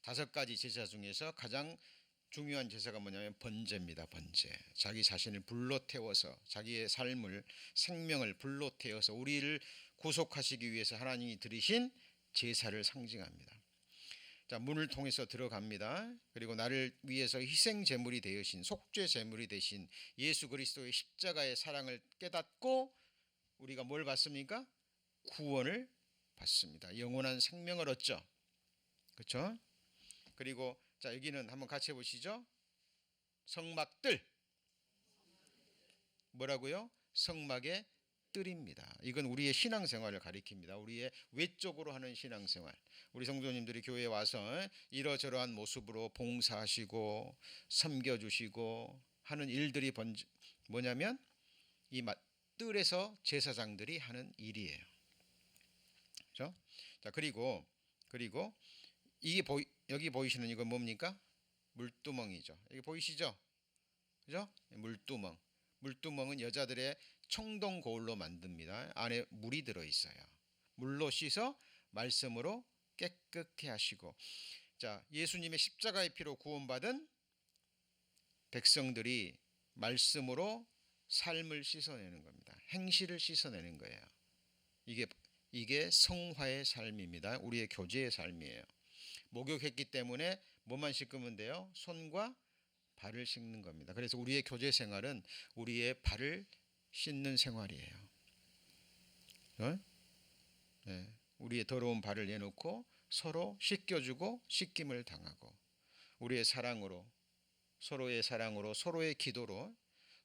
5가지 제사 중에서 가장 중요한 제사가 뭐냐면 번제입니다. 번제. 자기 자신을 불로 태워서 자기의 삶을 생명을 불로 태워서 우리를 구속하시기 위해서 하나님이 드리신 제사를 상징합니다. 자, 문을 통해서 들어갑니다. 그리고 나를 위해서 희생 제물이 되으신 속죄 제물이 되신 예수 그리스도의 십자가의 사랑을 깨닫고 우리가 뭘 받습니까? 구원을 받습니다. 영원한 생명을 얻죠. 그렇죠? 그리고 자, 여기는 한번 같이 해보시죠. 성막들. 뭐라고요? 성막의 뜰입니다. 이건 우리의 신앙생활을 가리킵니다. 우리의 외적으로 하는 신앙생활. 우리 성도님들이 교회에 와서 이러저러한 모습으로 봉사하시고 섬겨주시고 하는 일들이 뭐냐면 이 뜰에서 제사장들이 하는 일이에요. 그렇죠? 자, 그리고 이게 여기 보이시는 이건 뭡니까? 물두멍이죠. 여기 보이시죠? 그죠? 물두멍. 물두멍은 여자들의 청동 거울로 만듭니다. 안에 물이 들어 있어요. 물로 씻어 말씀으로 깨끗게 하시고, 자, 예수님의 십자가의 피로 구원받은 백성들이 말씀으로 삶을 씻어내는 겁니다. 행실을 씻어내는 거예요. 이게 성화의 삶입니다. 우리의 교제의 삶이에요. 목욕했기 때문에 뭐만 씻으면 돼요? 손과 발을 씻는 겁니다. 그래서 우리의 교제 생활은 우리의 발을 씻는 생활이에요. 네. 우리의 더러운 발을 내놓고 서로 씻겨주고 씻김을 당하고 우리의 사랑으로 서로의 사랑으로 서로의 기도로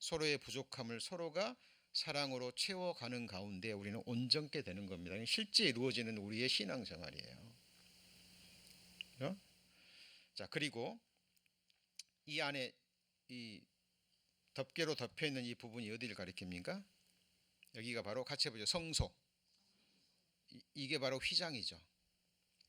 서로의 부족함을 서로가 사랑으로 채워가는 가운데 우리는 온전케 되는 겁니다. 실제 이루어지는 우리의 신앙생활이에요. 자, 그리고 이 안에 이 덮개로 덮여 있는 이 부분이 어디를 가리킵니까? 여기가 바로 같이 해보죠. 성소. 이게 바로 휘장이죠.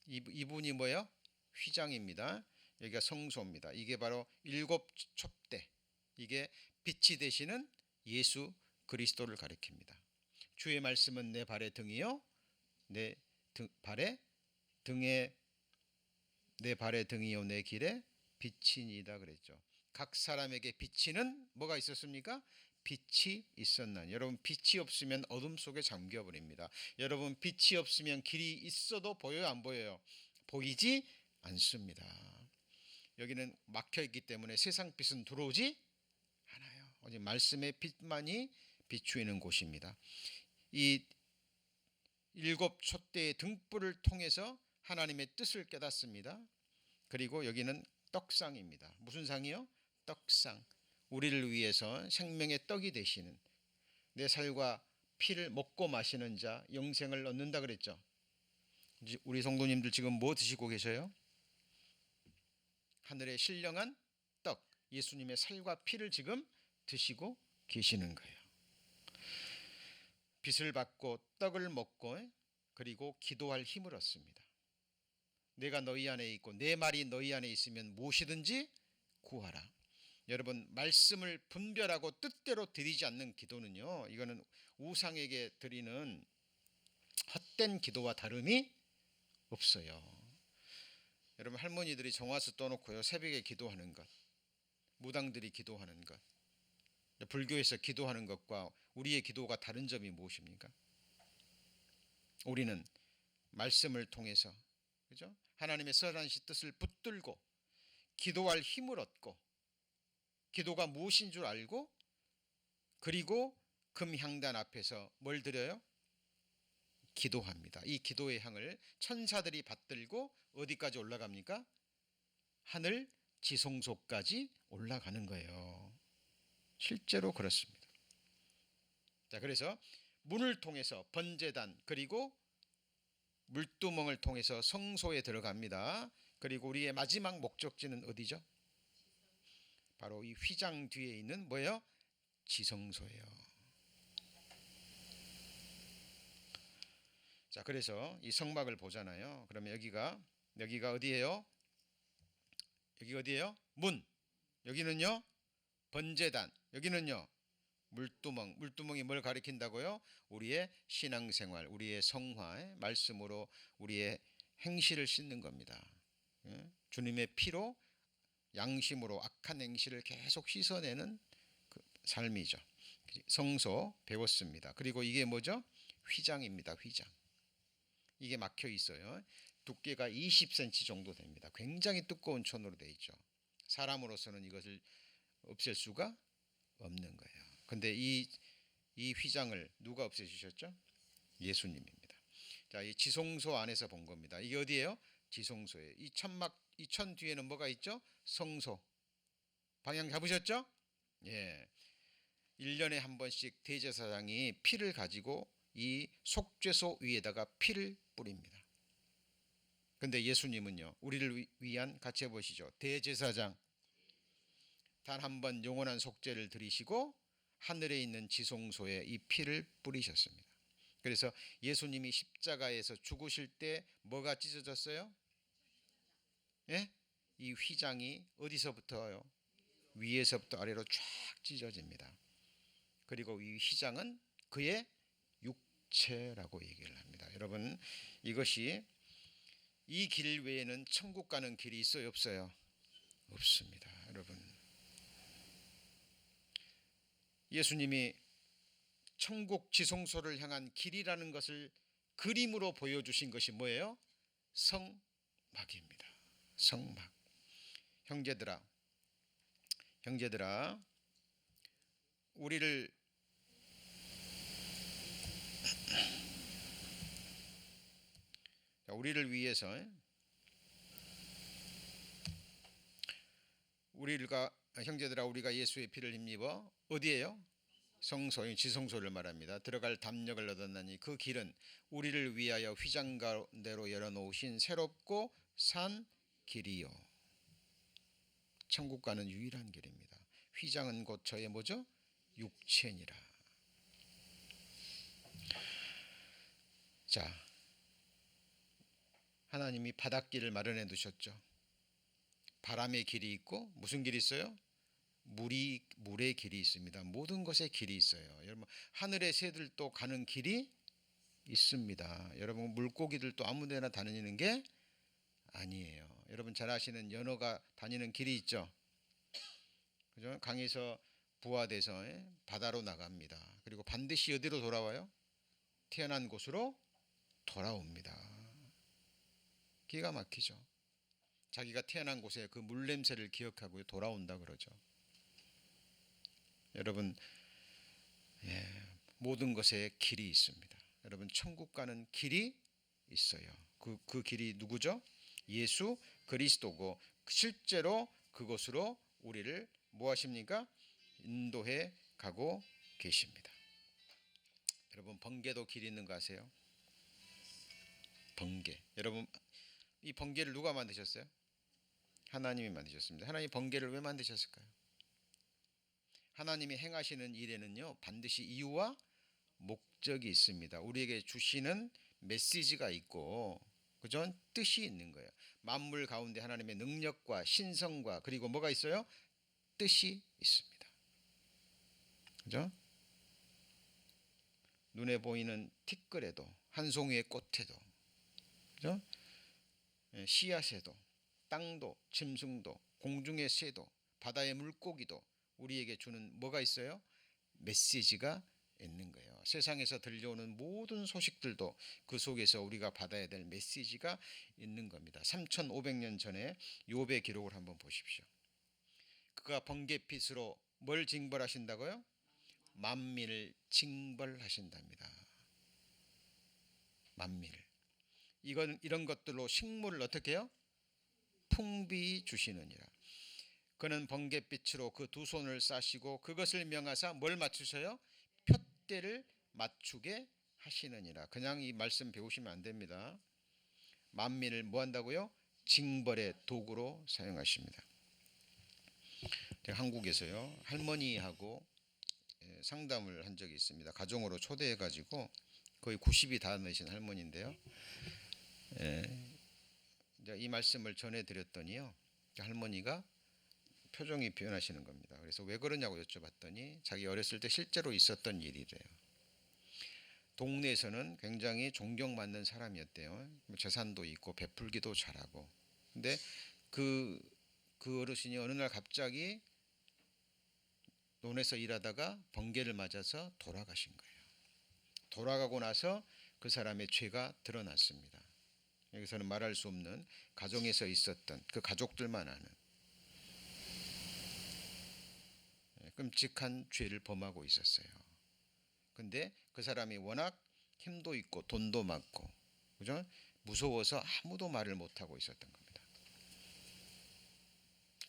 이 부분이 뭐예요? 휘장입니다. 여기가 성소입니다. 이게 바로 7 촛대. 이게 빛이 되시는 예수 그리스도를 가리킵니다. 주의 말씀은 내 발의 등이요, 내 발의 등이요 내 길에 빛이니이다 그랬죠. 각 사람에게 비치는 뭐가 있었습니까? 빛이 있었나니. 여러분, 빛이 없으면 어둠 속에 잠겨 버립니다. 여러분, 빛이 없으면 길이 있어도 보여요, 안 보여요? 보이지 않습니다. 여기는 막혀 있기 때문에 세상 빛은 들어오지 않아요. 오직 말씀의 빛만이 비추이는 곳입니다. 이 7 촛대의 등불을 통해서 하나님의 뜻을 깨닫습니다. 그리고 여기는 떡상입니다. 무슨 상이요? 떡상. 우리를 위해서 생명의 떡이 되시는, 내 살과 피를 먹고 마시는 자 영생을 얻는다 그랬죠. 우리 성도님들 지금 뭐 드시고 계셔요? 하늘의 신령한 떡, 예수님의 살과 피를 지금 드시고 계시는 거예요. 빛을 받고 떡을 먹고 그리고 기도할 힘을 얻습니다. 내가 너희 안에 있고 내 말이 너희 안에 있으면 무엇이든지 구하라. 여러분, 말씀을 분별하고 뜻대로 드리지 않는 기도는요, 이거는 우상에게 드리는 헛된 기도와 다름이 없어요. 여러분, 할머니들이 정화수 떠놓고요 새벽에 기도하는 것, 무당들이 기도하는 것, 불교에서 기도하는 것과 우리의 기도가 다른 점이 무엇입니까? 우리는 말씀을 통해서, 그죠? 하나님의 선하신 뜻을 붙들고 기도할 힘을 얻고 기도가 무엇인 줄 알고, 그리고 금향단 앞에서 뭘 드려요? 기도합니다. 이 기도의 향을 천사들이 받들고 어디까지 올라갑니까? 하늘 지성소까지 올라가는 거예요. 실제로 그렇습니다. 자, 그래서 문을 통해서 번제단 그리고 물두멍을 통해서 성소에 들어갑니다. 그리고 우리의 마지막 목적지는 어디죠? 바로 이 휘장 뒤에 있는 뭐예요? 지성소예요. 자, 그래서 이 성막을 보잖아요. 그러면 여기가 어디예요? 여기가 어디예요? 문. 여기는요? 번제단. 여기는요? 물두멍. 물두멍이 뭘 가리킨다고요? 우리의 신앙생활, 우리의 성화, 말씀으로 우리의 행실을 씻는 겁니다. 주님의 피로 양심으로 악한 행실을 계속 씻어내는 그 삶이죠. 성소 배웠습니다. 그리고 이게 뭐죠? 휘장입니다. 휘장. 이게 막혀 있어요. 두께가 20cm 정도 됩니다. 굉장히 두꺼운 천으로 되어 있죠. 사람으로서는 이것을 없앨 수가 없는 거예요. 근데 이 휘장을 누가 없애주셨죠? 예수님입니다. 자, 이 지성소 안에서 본 겁니다. 이게 어디예요? 지성소예요. 이 천 뒤에는 뭐가 있죠? 성소. 방향 잡으셨죠? 예. 1년에 한 번씩 대제사장이 피를 가지고 이 속죄소 위에다가 피를 뿌립니다. 근데 예수님은요, 우리를 위한, 같이 해보시죠. 대제사장. 단 한 번 영원한 속죄를 드리시고 하늘에 있는 지성소에 이 피를 뿌리셨습니다. 그래서 예수님이 십자가에서 죽으실 때 뭐가 찢어졌어요? 예? 이 휘장이 어디서부터요? 위에서부터 아래로 쫙 찢어집니다. 그리고 이 휘장은 그의 육체라고 얘기를 합니다. 여러분, 이것이 이 길 외에는 천국 가는 길이 있어요, 없어요? 없습니다. 여러분, 예수님이 천국 지성소를 향한 길이라는 것을 그림으로 보여주신 것이 뭐예요? 성막입니다. 성막. 형제들아, 우리를 위해서 형제들아, 우리가 예수의 피를 힘입어 어디에요? 성소인 지성소를 말합니다. 들어갈 담력을 얻었나니 그 길은 우리를 위하여 휘장 가운데로 열어놓으신 새롭고 산 길이요. 천국 가는 유일한 길입니다. 휘장은 곧 저의 뭐죠? 육체니라. 자, 하나님이 바닷길을 마련해 두셨죠. 바람의 길이 있고 무슨 길이 있어요? 물의 길이 있습니다. 모든 것에 길이 있어요. 여러분, 하늘의 새들도 가는 길이 있습니다. 여러분, 물고기들도 아무데나 다니는 게 아니에요. 여러분 잘 아시는 연어가 다니는 길이 있죠. 그죠? 강에서 부화돼서 바다로 나갑니다. 그리고 반드시 어디로 돌아와요? 태어난 곳으로 돌아옵니다. 기가 막히죠. 자기가 태어난 곳에 그 물냄새를 기억하고 돌아온다 그러죠. 여러분, 모든 것에 길이 있습니다. 여러분, 천국 가는 길이 있어요. 그 길이 누구죠? 예수 그리스도고, 실제로 그곳으로 우리를 뭐 하십니까? 인도해 가고 계십니다. 여러분, 번개도 길이 있는 거 아세요? 번개. 여러분, 이 번개를 누가 만드셨어요? 하나님이 만드셨습니다. 하나님이 번개를 왜 만드셨을까요? 하나님이 행하시는 일에는요, 반드시 이유와 목적이 있습니다. 우리에게 주시는 메시지가 있고, 그죠? 뜻이 있는 거예요. 만물 가운데 하나님의 능력과 신성과 그리고 뭐가 있어요? 뜻이 있습니다. 그죠? 눈에 보이는 티끌에도, 한 송이의 꽃에도, 그죠? 씨앗에도, 땅도, 짐승도, 공중의 새도, 바다의 물고기도 우리에게 주는 뭐가 있어요? 메시지가 있는 거예요. 세상에서 들려오는 모든 소식들도 그 속에서 우리가 받아야 될 메시지가 있는 겁니다. 3500년 전에 욥의 기록을 한번 보십시오. 그가 번개빛으로 뭘 징벌하신다고요? 만민을 징벌하신답니다. 만민을. 이런 것들로 식물을 어떻게 해요? 풍비히 주시느니라. 그는 번개빛으로 그 두 손을 싸시고 그것을 명하사 뭘 맞추셔요? 푯대를 맞추게 하시느니라. 그냥 이 말씀 배우시면 안 됩니다. 만민을 뭐 한다고요? 징벌의 도구로 사용하십니다. 한국에서요 할머니하고 상담을 한 적이 있습니다. 가정으로 초대해 가지고 거의 90이 다 되신 할머니인데요. 이제 이 말씀을 전해 드렸더니요 할머니가 표정이 변하시는 겁니다. 그래서 왜 그러냐고 여쭤봤더니 자기 어렸을 때 실제로 있었던 일이래요. 동네에서는 굉장히 존경받는 사람이었대요. 재산도 있고 베풀기도 잘하고. 근데 그 어르신이 어느 날 갑자기 논에서 일하다가 번개를 맞아서 돌아가신 거예요. 돌아가고 나서 그 사람의 죄가 드러났습니다. 여기서는 말할 수 없는 가정에서 있었던 그 가족들만 아는 끔찍한 죄를 범하고 있었어요. 근데 그 사람이 워낙 힘도 있고 돈도 많고 그죠? 무서워서 아무도 말을 못 하고 있었던 겁니다.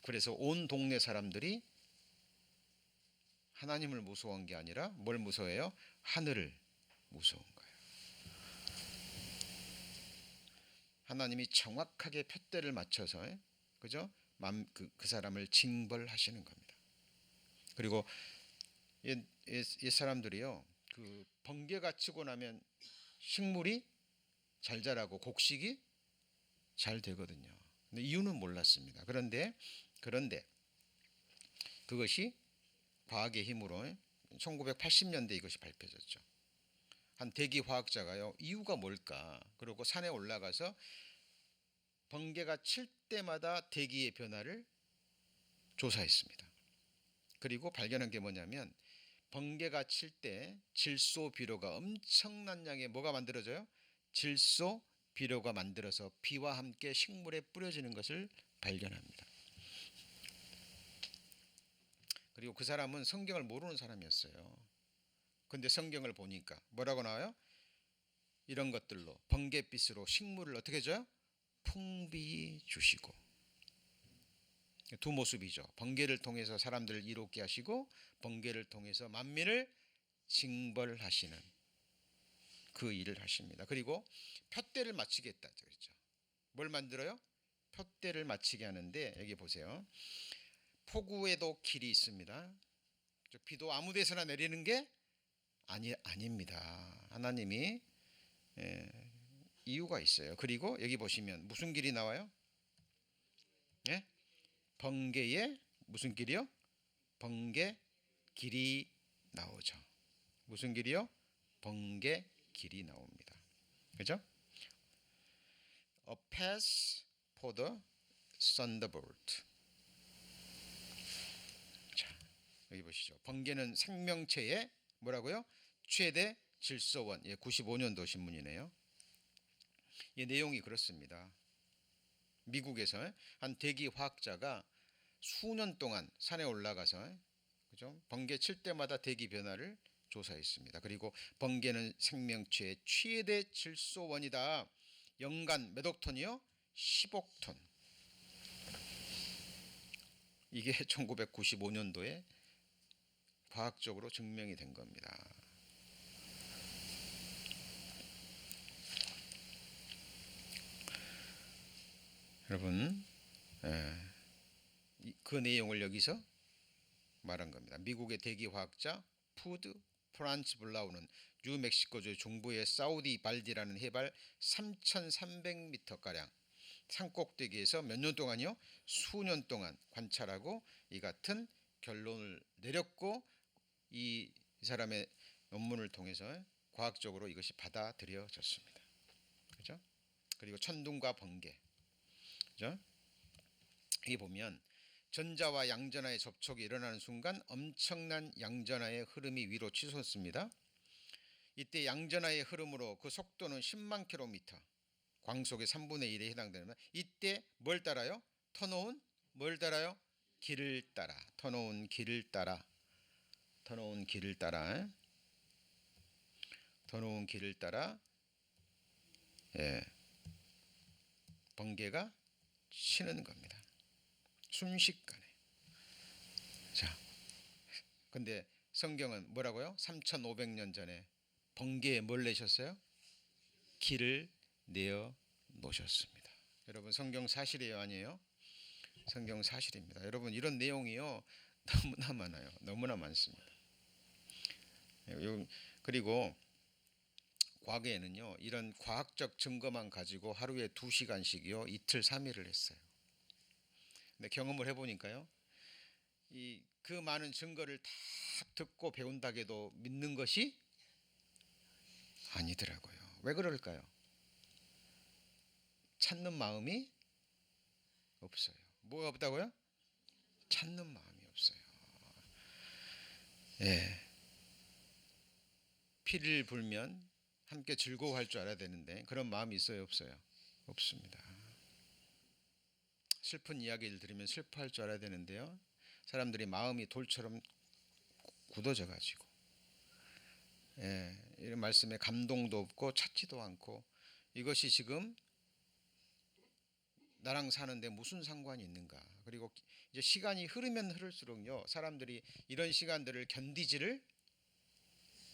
그래서 온 동네 사람들이 하나님을 무서워한 게 아니라 뭘 무서워해요? 하늘을 무서운 거예요. 하나님이 정확하게 푯대를 맞춰서 그죠? 그 사람을 징벌하시는 겁니다. 그리고 이 사람들이요 그 번개가 치고 나면 식물이 잘 자라고 곡식이 잘 되거든요. 근데 이유는 몰랐습니다. 그런데 그것이 과학의 힘으로 1980년대 이것이 밝혀졌죠. 한 대기 화학자가요 이유가 뭘까? 그러고 산에 올라가서 번개가 칠 때마다 대기의 변화를 조사했습니다. 그리고 발견한 게 뭐냐면 번개가 칠 때 질소 비료가 엄청난 양의 뭐가 만들어져요? 질소 비료가 만들어서 비와 함께 식물에 뿌려지는 것을 발견합니다. 그리고 그 사람은 성경을 모르는 사람이었어요. 근데 성경을 보니까 뭐라고 나와요? 이런 것들로 번갯빛으로 식물을 어떻게 해줘요? 풍비 주시고. 두 모습이죠. 번개를 통해서 사람들을 이롭게 하시고 번개를 통해서 만민을 징벌하시는 그 일을 하십니다. 그리고 푯대를 맞추겠다 그랬죠. 뭘 만들어요? 푯대를 맞추게 하는데 여기 보세요. 폭우에도 길이 있습니다. 비도 아무 데서나 내리는 게 아닙니다. 하나님이 이유가 있어요. 그리고 여기 보시면 무슨 길이 나와요? 예? 번개에 무슨 길이요? 번개 길이 나오죠. 무슨 길이요? 번개 길이 나옵니다. 그죠? A path for the thunderbolt. 자, 여기 보시죠. 번개는 생명체의 뭐라고요? 최대 질소원. 예, 95년도 신문이네요. 이 내용이 그렇습니다. 미국에서 한 대기 화학자가 수년 동안 산에 올라가서 그죠? 번개 칠 때마다 대기 변화를 조사했습니다. 그리고 번개는 생명체의 최대 질소원이다. 연간 몇 옥톤이요? 10옥톤. 이게 1995년도에 과학적으로 증명이 된 겁니다. 여러분, 그 내용을 여기서 말한 겁니다. 미국의 대기 화학자 푸드 프란츠 블라우는 뉴멕시코주 중부의 사우디 발디라는 해발 3,300m가량 산꼭대기에서 몇 년 동안요? 수년 동안 관찰하고 이 같은 결론을 내렸고 이 사람의 논문을 통해서 과학적으로 이것이 받아들여졌습니다. 그죠? 그리고 천둥과 번개. 그죠? 여기 보면 전자와 양전하의 접촉이 일어나는 순간 엄청난 양전하의 흐름이 위로 치솟습니다. 이때 양전하의 흐름으로 그 속도는 10만 킬로미터, 광속의 3분의 1에 해당되는 이때 뭘 따라요? 터놓은 뭘 따라요? 길을 따라. 터놓은 길을 따라. 터놓은 길을 따라. 터놓은 길을 따라. 예. 번개가 치는 겁니다. 순식간에. 자, 근데 성경은 뭐라고요? 3,500년 전에 번개에 뭘 내셨어요? 길을 내어 놓으셨습니다. 여러분 성경 사실이에요, 아니에요? 성경 사실입니다. 여러분 이런 내용이요 너무나 많아요. 너무나 많습니다. 그리고 과거에는요, 이런 과학적 증거만 가지고 하루에 2시간씩이요, 이틀 3일을 했어요. 근데 경험을 해보니까요, 그 많은 증거를 다 듣고 배운다고 해도 믿는 것이 아니더라고요. 왜 그럴까요? 찾는 마음이 없어요. 뭐가 없다고요? 찾는 마음이 없어요. 예. 피를 불면 함께 즐거워할 줄 알아야 되는데 그런 마음이 있어요, 없어요? 없습니다. 슬픈 이야기를 들으면 슬퍼할 줄 알아야 되는데요, 사람들이 마음이 돌처럼 굳어져 가지고, 이런 말씀에 감동도 없고 찾지도 않고, 이것이 지금 나랑 사는데 무슨 상관이 있는가. 그리고 이제 시간이 흐르면 흐를수록요, 사람들이 이런 시간들을 견디지를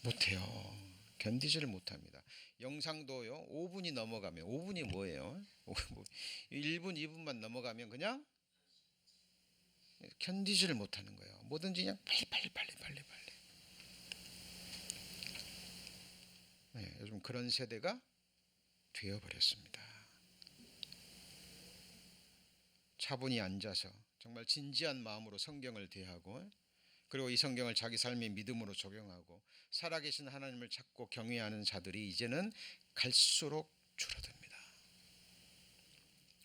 못해요. 견디지를 못합니다. 영상도요, 5분이 넘어가면, 5분이 뭐예요? 1분, 2분만 넘어가면 그냥 견디지를 못하는 거예요. 뭐든지 그냥 빨리. 요즘 그런 세대가 되어버렸습니다. 차분히 앉아서 정말 진지한 마음으로 성경을 대하고, 그리고 이 성경을 자기 삶의 믿음으로 적용하고 살아계신 하나님을 찾고 경외하는 자들이 이제는 갈수록 줄어듭니다.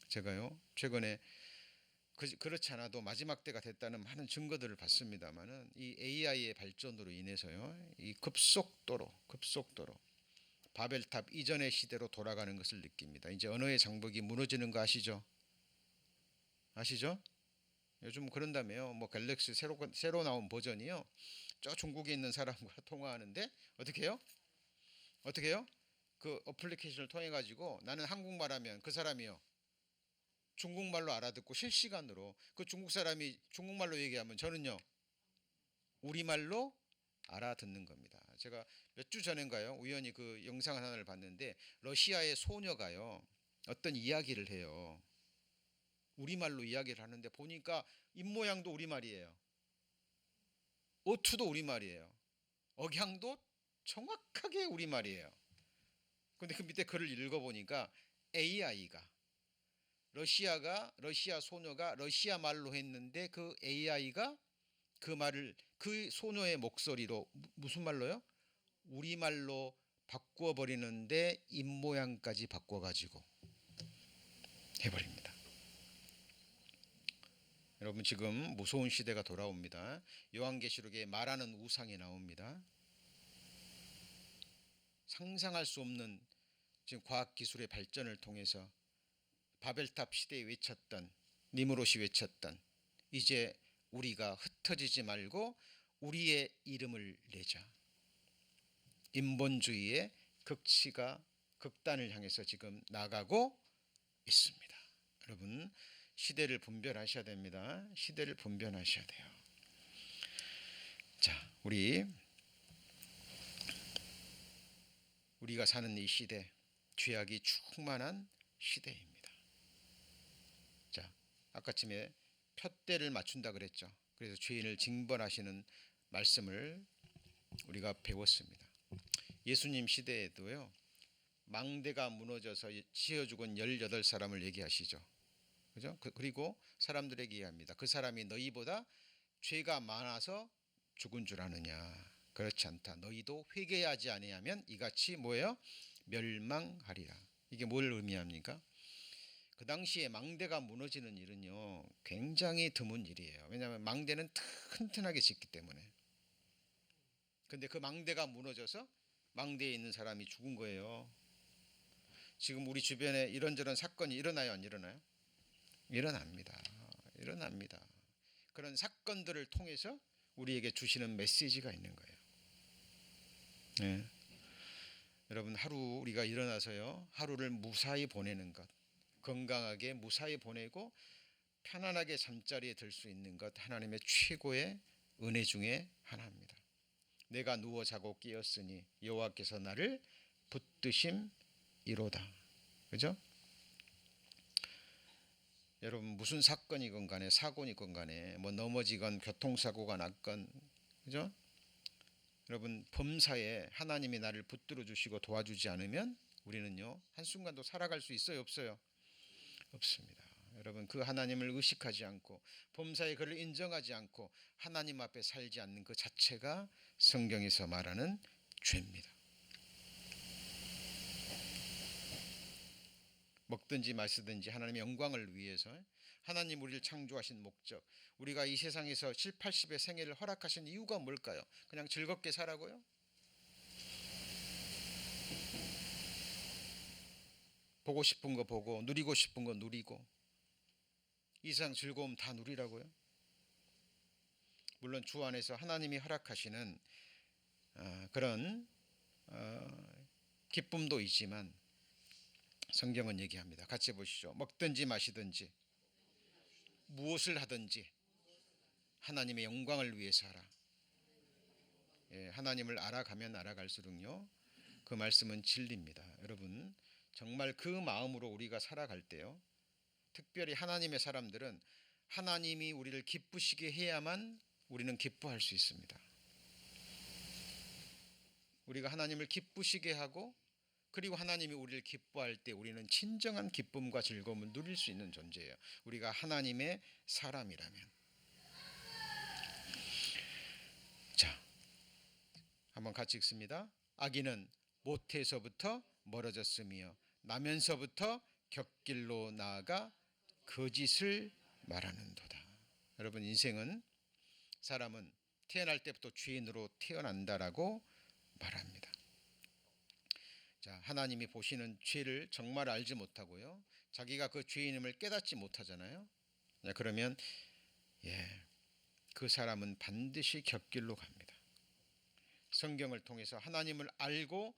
제가요, 최근에 그렇지 않아도 마지막 때가 됐다는 많은 증거들을 봤습니다만은, 이 AI의 발전으로 인해서요, 이 급속도로 바벨탑 이전의 시대로 돌아가는 것을 느낍니다. 이제 언어의 장벽이 무너지는 거 아시죠? 요즘 그런다며요. 뭐 갤럭시 새로 나온 버전이요, 저 중국에 있는 사람과 통화하는데 어떻게 해요? 그 어플리케이션을 통해 가지고 나는 한국말하면 그 사람이요, 중국말로 알아듣고 실시간으로 그 중국 사람이 중국말로 얘기하면 저는요, 우리말로 알아듣는 겁니다. 제가 몇 주 전인가요, 우연히 그 영상 하나를 봤는데, 러시아의 소녀가요, 어떤 이야기를 해요. 우리말로 이야기를 하는데 보니까 입모양도 우리말이에요. 어투도 우리말이에요. 억양도 정확하게 우리말이에요. 근데 그 밑에 글을 읽어보니까 AI가, 러시아 소녀가 러시아 말로 했는데 그 AI가 그 말을 그 소녀의 목소리로 무슨 말로요? 우리말로 바꿔버리는데 입모양까지 바꿔가지고 해버립니다. 여러분, 지금 무서운 시대가 돌아옵니다. 요한계시록에 말하는 우상이 나옵니다. 상상할 수 없는 지금 과학기술의 발전을 통해서 바벨탑 시대에 외쳤던, 니무롯이 외쳤던, 이제 우리가 흩어지지 말고 우리의 이름을 내자, 인본주의의 극단을 향해서 지금 나가고 있습니다. 여러분, 시대를 분별하셔야 됩니다. 시대를 분별하셔야 돼요. 자, 우리가 사는 이 시대, 죄악이 충만한 시대입니다. 자, 아까쯤에 푯대를 맞춘다 그랬죠. 그래서 죄인을 징벌하시는 말씀을 우리가 배웠습니다. 예수님 시대에도요, 망대가 무너져서 지어 죽은 18사람을 얘기하시죠. 그죠? 그리고 사람들에게 얘기합니다. 그 사람이 너희보다 죄가 많아서 죽은 줄 아느냐? 그렇지 않다. 너희도 회개하지 아니하면 이같이 뭐예요? 멸망하리라. 이게 뭘 의미합니까? 그 당시에 망대가 무너지는 일은요, 굉장히 드문 일이에요. 왜냐하면 망대는 튼튼하게 짓기 때문에. 근데 그 망대가 무너져서 망대에 있는 사람이 죽은 거예요. 지금 우리 주변에 이런저런 사건이 일어나요, 안 일어나요? 일어납니다. 그런 사건들을 통해서 우리에게 주시는 메시지가 있는 거예요. 네. 여러분, 하루 우리가 일어나서요, 하루를 무사히 보내는 것, 건강하게 무사히 보내고 편안하게 잠자리에 들 수 있는 것, 하나님의 최고의 은혜 중에 하나입니다. 내가 누워 자고 깨었으니 여호와께서 나를 붙드심이로다. 그죠? 여러분 무슨 사건이건 간에 사고이건 간에 뭐 넘어지건 교통사고가 났건 그죠? 여러분 범사에 하나님이 나를 붙들어 주시고 도와주지 않으면 우리는요 한순간도 살아갈 수 있어요 없어요? 없습니다. 여러분 그 하나님을 의식하지 않고 범사에 그를 인정하지 않고 하나님 앞에 살지 않는 그 자체가 성경에서 말하는 죄입니다. 먹든지 마시든지 하나님의 영광을 위해서 하나님 우리를 창조하신 목적, 우리가 이 세상에서 7, 80의 생애를 허락하신 이유가 뭘까요? 그냥 즐겁게 살라고요? 보고 싶은 거 보고 누리고 싶은 거 누리고 이 세상 즐거움 다 누리라고요? 물론 주 안에서 하나님이 허락하시는 그런 기쁨도 있지만 성경은 얘기합니다. 같이 보시죠. 먹든지 마시든지 무엇을 하든지 하나님의 영광을 위해서 하라. 하나님을 알아가면 알아갈수록요 그 말씀은 진리입니다. 여러분 정말 그 마음으로 우리가 살아갈 때요 특별히 하나님의 사람들은 하나님이 우리를 기쁘시게 해야만 우리는 기뻐할 수 있습니다. 우리가 하나님을 기쁘시게 하고 그리고 하나님이 우리를 기뻐할 때 우리는 진정한 기쁨과 즐거움을 누릴 수 있는 존재예요. 우리가 하나님의 사람이라면. 자, 한번 같이 읽습니다. 악인은 모태에서부터 멀어졌으며 나면서부터 곁길로 나아가 거짓을 말하는도다. 여러분 인생은 사람은 태어날 때부터 죄인으로 태어난다라고 말합니다. 자, 하나님이 보시는 죄를 정말 알지 못하고요. 자기가 그 죄인임을 깨닫지 못하잖아요. 그러면 그 사람은 반드시 곁길로 갑니다. 성경을 통해서 하나님을 알고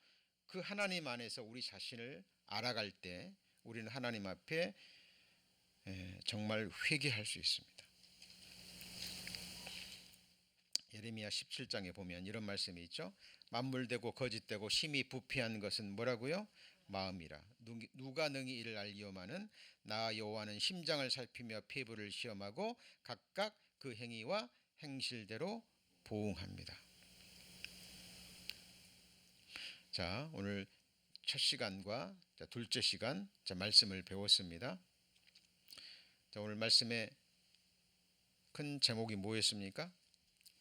그 하나님 안에서 우리 자신을 알아갈 때 우리는 하나님 앞에 정말 회개할 수 있습니다. 예레미야 17장에 보면 이런 말씀이 있죠. 만물되고 거짓되고 심히 부패한 것은 뭐라고요? 마음이라. 누가 능히 이를 알리오마는 나 여호와는 심장을 살피며 폐부를 시험하고 각각 그 행위와 행실대로 보응합니다. 자, 오늘 첫 시간과 둘째 시간 말씀을 배웠습니다. 자, 오늘 말씀의 큰 제목이 뭐였습니까?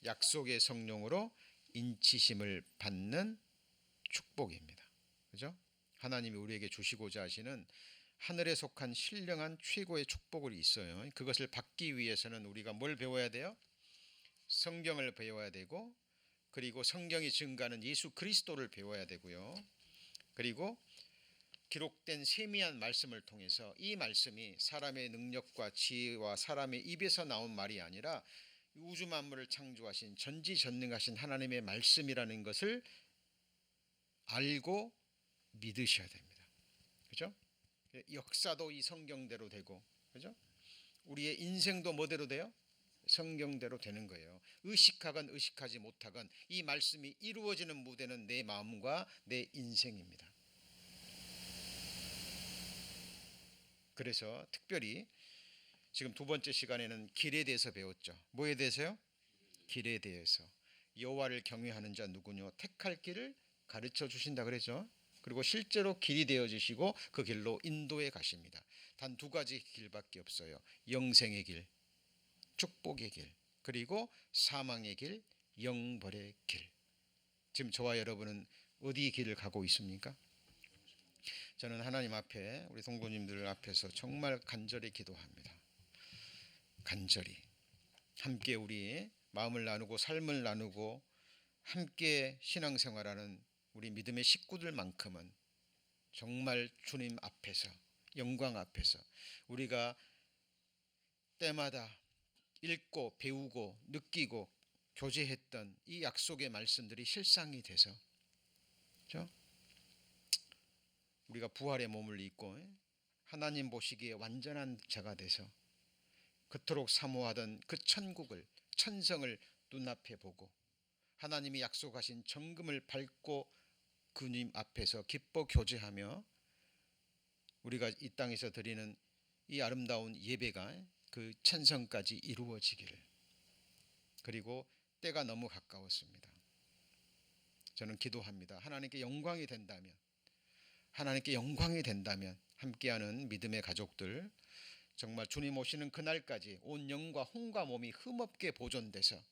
약속의 성령으로 인치심을 받는 축복입니다. 그죠? 하나님이 우리에게 주시고자 하시는 하늘에 속한 신령한 최고의 축복이 있어요. 그것을 받기 위해서는 우리가 뭘 배워야 돼요? 성경을 배워야 되고 그리고 성경이 증가하는 예수 그리스도를 배워야 되고요. 그리고 기록된 세미한 말씀을 통해서 이 말씀이 사람의 능력과 지혜와 사람의 입에서 나온 말이 아니라 우주 만물을 창조하신 전지전능하신 하나님의 말씀이라는 것을 알고 믿으셔야 됩니다. 그죠? 역사도 이 성경대로 되고, 그죠? 우리의 인생도 뭐대로 돼요? 성경대로 되는 거예요. 의식하건 의식하지 못하건 이 말씀이 이루어지는 무대는 내 마음과 내 인생입니다. 그래서 특별히 지금 두 번째 시간에는 길에 대해서 배웠죠. 뭐에 대해서요? 길에 대해서. 여호와를 경외하는 자 누구뇨? 택할 길을 가르쳐 주신다 그랬죠. 그리고 실제로 길이 되어 주시고 그 길로 인도해 가십니다. 단 두 가지 길밖에 없어요. 영생의 길, 축복의 길, 그리고 사망의 길, 영벌의 길. 지금 저와 여러분은 어디 길을 가고 있습니까? 저는 하나님 앞에 우리 동부님들 앞에서 정말 간절히 기도합니다. 간절히 함께 우리 마음을 나누고 삶을 나누고 함께 신앙생활하는 우리 믿음의 식구들만큼은 정말 주님 앞에서 영광 앞에서 우리가 때마다 읽고 배우고 느끼고 교제했던 이 약속의 말씀들이 실상이 돼서 그렇죠? 우리가 부활의 몸을 입고 하나님 보시기에 완전한 자가 돼서 그토록 사모하던 그 천국을 천성을 눈앞에 보고 하나님이 약속하신 정금을 밟고 그님 앞에서 기뻐 교제하며 우리가 이 땅에서 드리는 이 아름다운 예배가 그 천성까지 이루어지기를. 그리고 때가 너무 가까웠습니다. 저는 기도합니다. 하나님께 영광이 된다면, 하나님께 영광이 된다면 함께하는 믿음의 가족들 정말 주님 오시는 그날까지 온 영과 혼과 몸이 흠없게 보존돼서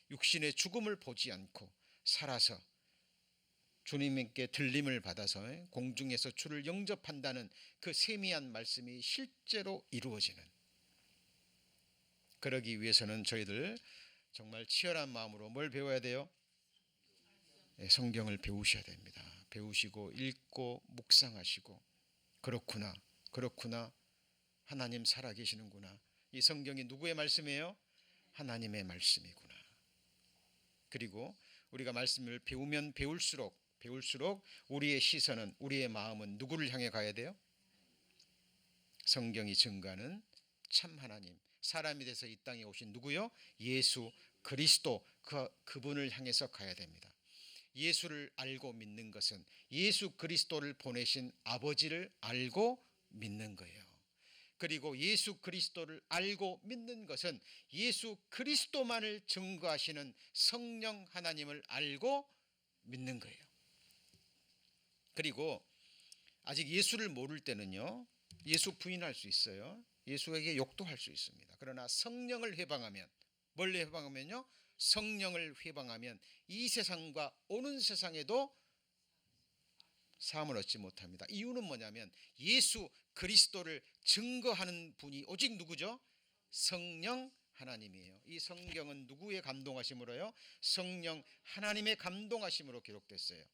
육신의 죽음을 보지 않고 살아서 주님께 들림을 받아서 공중에서 주를 영접한다는 그 세미한 말씀이 실제로 이루어지는, 그러기 위해서는 저희들 정말 치열한 마음으로 뭘 배워야 돼요? 성경을 배우셔야 됩니다. 배우시고 읽고 묵상하시고, 그렇구나 하나님 살아계시는구나, 이 성경이 누구의 말씀이에요? 하나님의 말씀이구나. 그리고 우리가 말씀을 배우면 배울수록 우리의 시선은, 우리의 마음은 누구를 향해 가야 돼요? 성경이 증거하는 참 하나님, 사람이 돼서 이 땅에 오신 누구요? 예수 그리스도, 그분을 향해서 가야 됩니다. 예수를 알고 믿는 것은 예수 그리스도를 보내신 아버지를 알고 믿는 거예요. 그리고 예수 그리스도를 알고 믿는 것은 예수 그리스도만을 증거하시는 성령 하나님을 알고 믿는 거예요. 그리고 아직 예수를 모를 때는요, 예수 부인할 수 있어요. 예수에게 욕도 할 수 있습니다. 그러나 성령을 회방하면, 뭘 회방하면요? 성령을 회방하면 이 세상과 오는 세상에도 사함을 얻지 못합니다. 이유는 뭐냐면 예수 그리스도를 증거하는 분이 오직 누구죠? 성령 하나님이에요. 이 성경은 누구의 감동하심으로요? 성령 하나님의 감동하심으로 기록됐어요.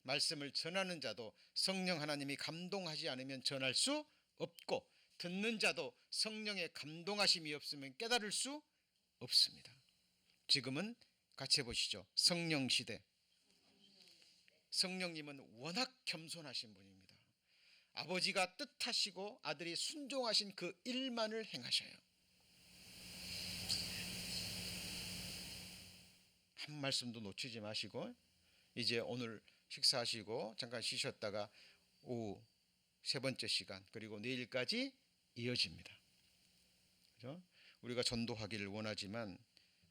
말씀을 전하는 자도 성령 하나님이 감동하지 않으면 전할 수 없고, 듣는 자도 성령의 감동하심이 없으면 깨달을 수 없습니다. 지금은 같이 해보시죠. 성령 시대. 성령님은 워낙 겸손하신 분입니다. 아버지가 뜻하시고 아들이 순종하신 그 일만을 행하셔요. 한 말씀도 놓치지 마시고, 이제 오늘 식사하시고 잠깐 쉬셨다가 오후 세 번째 시간, 그리고 내일까지 이어집니다. 그렇죠? 우리가 전도하기를 원하지만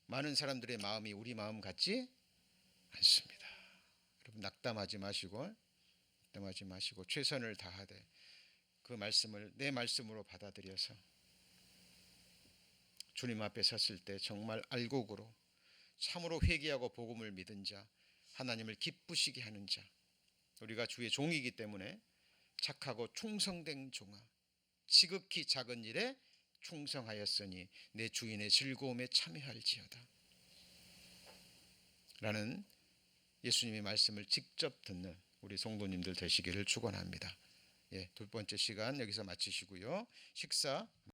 많은 사람들의 마음이 우리 마음 같지 않습니다. 여러분 낙담하지 마시고 최선을 다하되 그 말씀을 내 말씀으로 받아들여서 주님 앞에 섰을 때 정말 알곡으로 참으로 회개하고 복음을 믿은 자, 하나님을 기쁘시게 하는 자, 우리가 주의 종이기 때문에 착하고 충성된 종아, 지극히 작은 일에 충성하였으니 내 주인의 즐거움에 참여할지어다 라는 예수님의 말씀을 직접 듣는 우리 성도님들 되시기를 축원합니다. 두 번째 시간 여기서 마치시고요. 식사